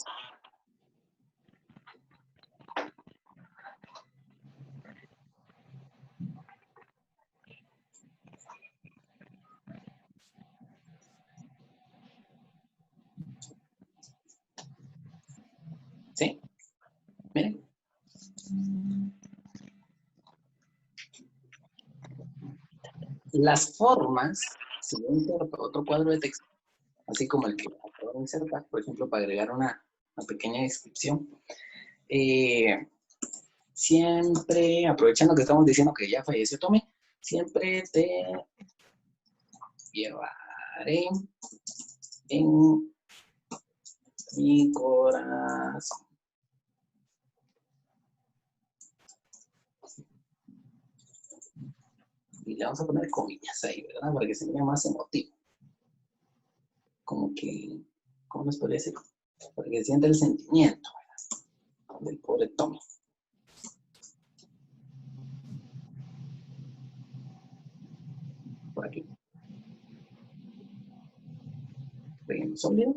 ¿Sí? Miren. Las formas, si yo inserto otro cuadro de texto, así como el que acabo de insertar, por ejemplo, para agregar una pequeña descripción, siempre, aprovechando que estamos diciendo que ya falleció Tommy, siempre te llevaré en mi corazón. Y le vamos a poner comillas ahí, ¿verdad? Para que se vea más emotivo. Como que, ¿cómo nos podría decir? Para que sienta el sentimiento, ¿verdad? Del pobre Tommy. Por aquí. Relleno sólido.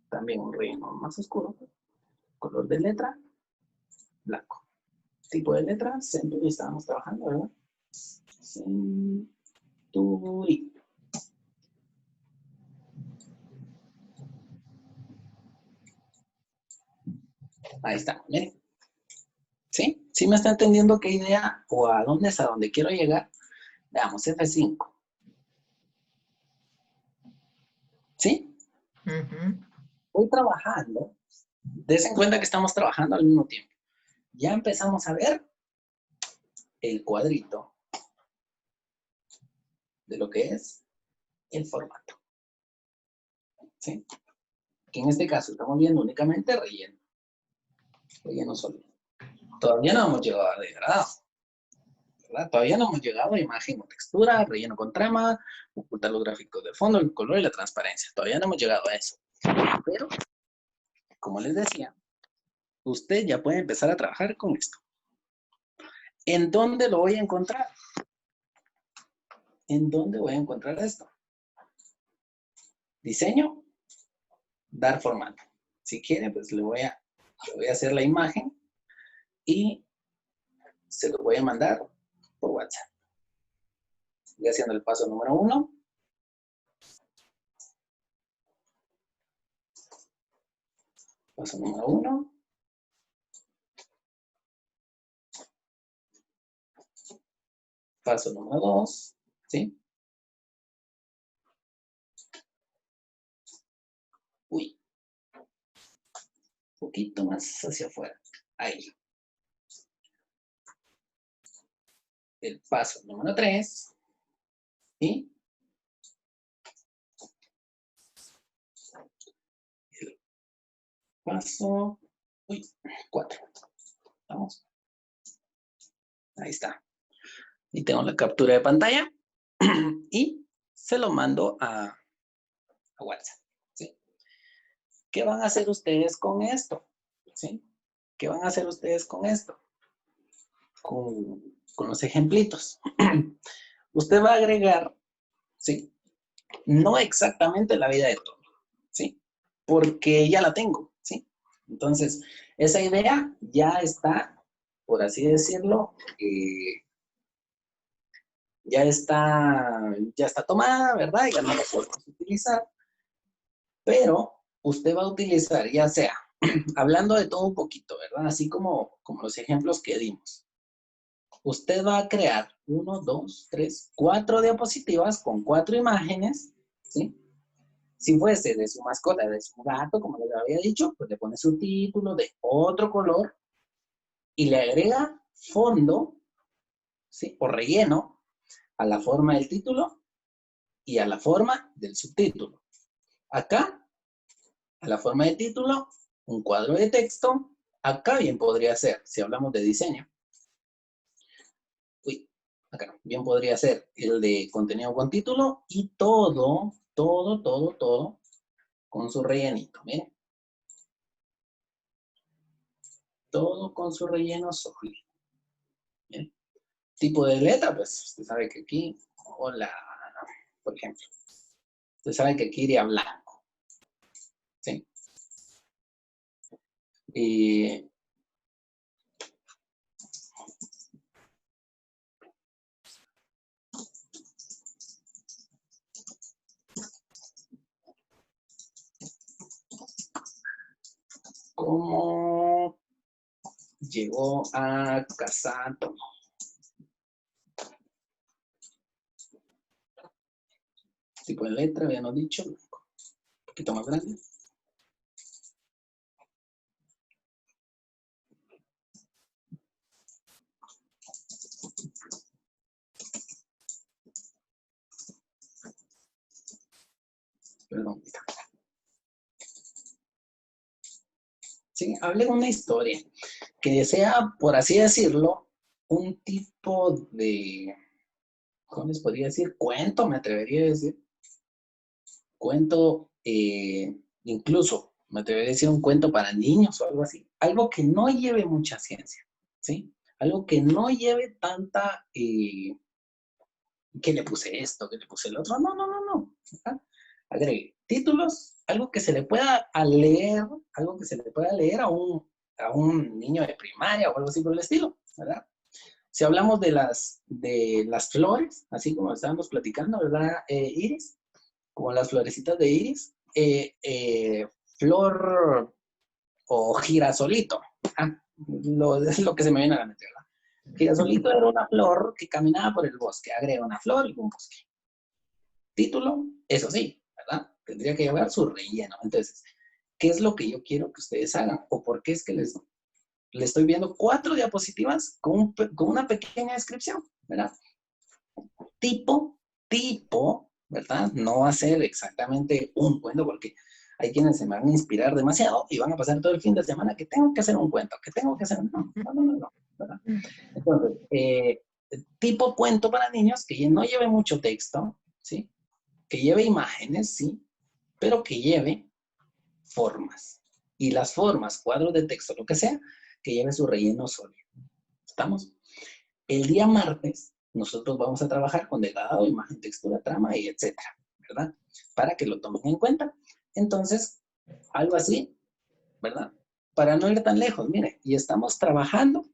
También un relleno más oscuro. Color de letra, blanco. Tipo de letra, Century, estábamos trabajando, ¿verdad? Century. Ahí está, miren. ¿Sí? ¿Sí me está entendiendo qué idea o a dónde es a dónde quiero llegar? Veamos, F5. ¿Sí? Voy trabajando. Des en cuenta que estamos trabajando al mismo tiempo. Ya empezamos a ver el cuadrito de lo que es el formato. ¿Sí? Que en este caso estamos viendo únicamente relleno. Relleno sólido. Todavía no hemos llegado a degradado, ¿verdad? Todavía no hemos llegado a imagen o textura, relleno con trama, ocultar los gráficos de fondo, el color y la transparencia. Todavía no hemos llegado a eso. Pero, como les decía, usted ya puede empezar a trabajar con esto. ¿En dónde lo voy a encontrar? ¿En dónde voy a encontrar esto? Diseño, dar formato. Si quiere, pues le voy a hacer la imagen y se lo voy a mandar por WhatsApp. Voy haciendo el paso número 1. Paso número 1. Paso número 2. ¿Sí? Uy. Un poquito más hacia afuera. Ahí. El paso número 3. Y el paso 4. Vamos. Ahí está. Y tengo la captura de pantalla y se lo mando a WhatsApp. ¿Sí? ¿Qué van a hacer ustedes con esto? ¿Sí? ¿Qué van a hacer ustedes con esto? Con los ejemplitos. Usted va a agregar, ¿sí? No exactamente la vida de Tommy, ¿sí? Porque ya la tengo, ¿sí? Entonces, esa idea ya está, por así decirlo, ya está tomada, ¿verdad? Ya no la podemos utilizar, pero usted va a utilizar, ya sea, hablando de todo un poquito, ¿verdad? Así como los ejemplos que dimos. Usted va a crear 1, 2, 3, 4 diapositivas con 4 imágenes, ¿sí? Si fuese de su mascota, de su gato, como les había dicho, pues le pone su título de otro color y le agrega fondo, ¿sí? O relleno a la forma del título y a la forma del subtítulo. Acá, a la forma de título, un cuadro de texto. Acá bien podría ser, si hablamos de diseño. acá, bien podría ser el de contenido con título y todo con su rellenito, miren. Todo con su relleno sólido. Bien. Tipo de letra, pues usted sabe que aquí, hola, por ejemplo. Usted sabe que aquí iría blanco. ¿Sí? Y ¿cómo llegó a Casado? Tipo de letra, habíamos dicho, un poquito más grande. Perdón. Sí, hable de una historia que sea, por así decirlo, un tipo de, ¿cómo les podría decir? Cuento, me atrevería a decir. Cuento, incluso, me atrevería a decir un cuento para niños o algo así. Algo que no lleve mucha ciencia, ¿sí? Algo que no lleve tanta, que le puse esto, que le puse el otro. No, no, no, no. ¿Verdad? Agregue títulos, algo que se le pueda leer, algo que se le pueda leer a un niño de primaria o algo así por el estilo, ¿verdad? Si hablamos de las flores, así como estábamos platicando, ¿verdad, Iris? Como las florecitas de Iris, flor o girasolito. Es lo que se me viene a la mente, ¿verdad? Girasolito era una flor que caminaba por el bosque. Agrega una flor y un bosque. Título, eso sí, ¿verdad? Tendría que llevar su relleno. Entonces, ¿qué es lo que yo quiero que ustedes hagan? ¿O por qué es que les estoy viendo 4 diapositivas con una pequeña descripción, ¿verdad? Tipo, ¿verdad? No va a ser exactamente un cuento porque hay quienes se van a inspirar demasiado y van a pasar todo el fin de semana que tengo que hacer un cuento, que tengo que hacer... No, ¿verdad? Entonces, tipo cuento para niños que no lleve mucho texto, ¿sí? Que lleve imágenes, sí, pero que lleve formas. Y las formas, cuadros de texto, lo que sea, que lleve su relleno sólido. ¿Estamos? El día martes, nosotros vamos a trabajar con degradado, imagen, textura, trama y etcétera, ¿verdad? Para que lo tomen en cuenta. Entonces, algo así, ¿verdad? Para no ir tan lejos, mire, y estamos trabajando,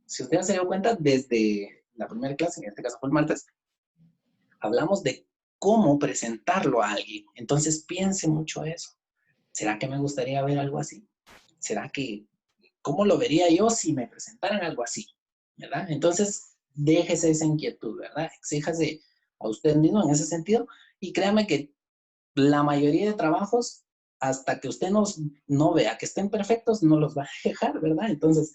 si ustedes se dio cuenta, desde la primera clase, en este caso fue el martes, hablamos de cómo presentarlo a alguien. Entonces, piense mucho eso. ¿Será que me gustaría ver algo así? ¿Será que, cómo lo vería yo si me presentaran algo así? ¿Verdad? Entonces, déjese esa inquietud, ¿verdad? Exíjase a usted mismo en ese sentido y créame que la mayoría de trabajos, hasta que usted no vea que estén perfectos, no los va a dejar, ¿verdad? Entonces,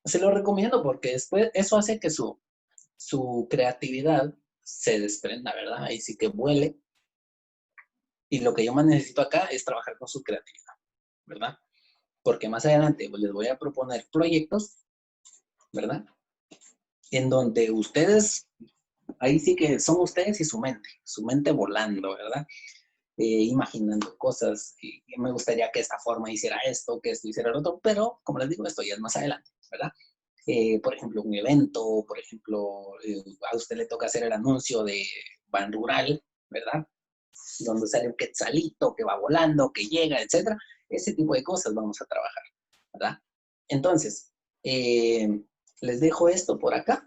se lo recomiendo porque después eso hace que su creatividad se desprenda, ¿verdad? Ahí sí que vuele. Y lo que yo más necesito acá es trabajar con su creatividad, ¿verdad? Porque más adelante pues, les voy a proponer proyectos, ¿verdad? En donde ustedes, ahí sí que son ustedes y su mente volando, ¿verdad? Imaginando cosas, y me gustaría que esta forma hiciera esto, que esto hiciera lo otro, pero como les digo, esto ya es más adelante, ¿verdad? Por ejemplo, un evento, por ejemplo, a usted le toca hacer el anuncio de Ban Rural, ¿verdad? Donde sale un quetzalito que va volando, que llega, etcétera. Ese tipo de cosas vamos a trabajar, ¿verdad? Entonces, les dejo esto por acá,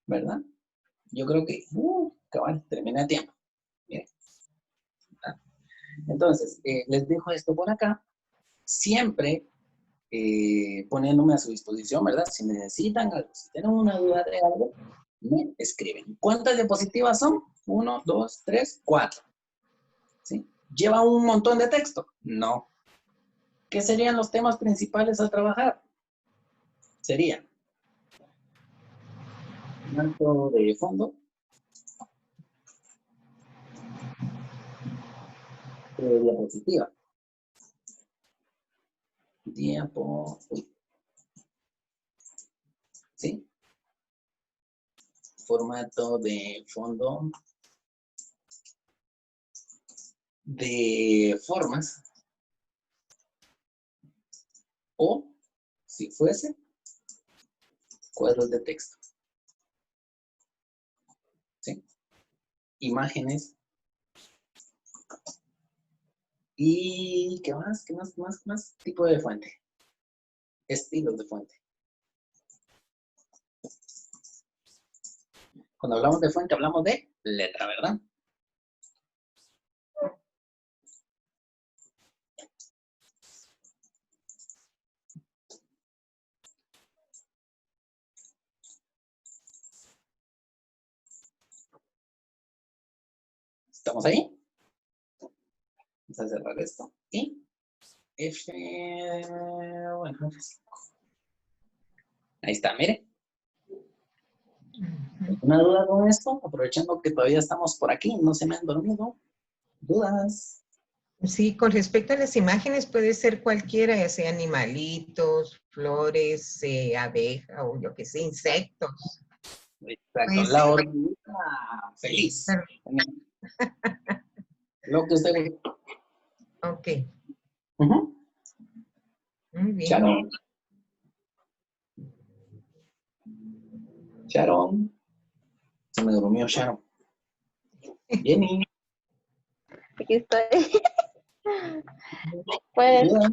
¿verdad? Yo creo que, cabal, terminé a tiempo. Miren, ¿verdad? Entonces, les dejo esto por acá, siempre poniéndome a su disposición, ¿verdad? Si necesitan algo, si tienen una duda de algo, me escriben. ¿Cuántas diapositivas son? 1, 2, 3, 4. ¿Sí? ¿Lleva un montón de texto? No. ¿Qué serían los temas principales a trabajar? Sería un alto de fondo, diapositiva. ¿Sí? formato de fondo de formas, o si fuese cuadros de texto, ¿sí? Imágenes. ¿Y qué más? ¿Qué más? ¿Qué más? ¿Qué más? Tipo de fuente. Estilos de fuente. Cuando hablamos de fuente, hablamos de letra, ¿verdad? ¿Estamos ahí? Vamos a cerrar esto. Y F... Bueno, F5. Ahí está, mire. ¿Alguna duda con esto? Aprovechando que todavía estamos por aquí, no se me han dormido. ¿Dudas? Sí, con respecto a las imágenes puede ser cualquiera, ya sea animalitos, flores, abeja o yo qué sé, insectos. Exacto, Pues la sí, hormiguita feliz. Lo que usted guste. ok, Ujú. muy bien. Sharon. Sharon. Se me durmió Sharon. Jenny. Aquí estoy. Pues, ¿Duda?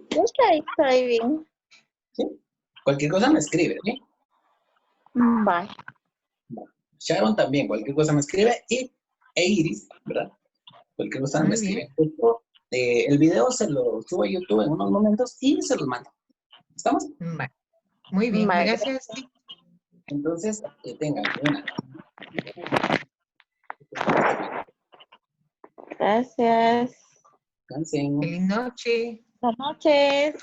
yo estoy bien. ¿Sí? Cualquier cosa me escribe, ¿sí? Bye. Sharon también, cualquier cosa me escribe. E Iris, ¿verdad? Cualquier cosa me Muy escribe. bien. Justo, el video se lo subo a YouTube en unos momentos y se los mando. ¿Estamos? Bye. Muy bien, Bye. gracias. Sí. Entonces, que tengan una. Gracias. Descansen. Feliz noche. Buenas noches.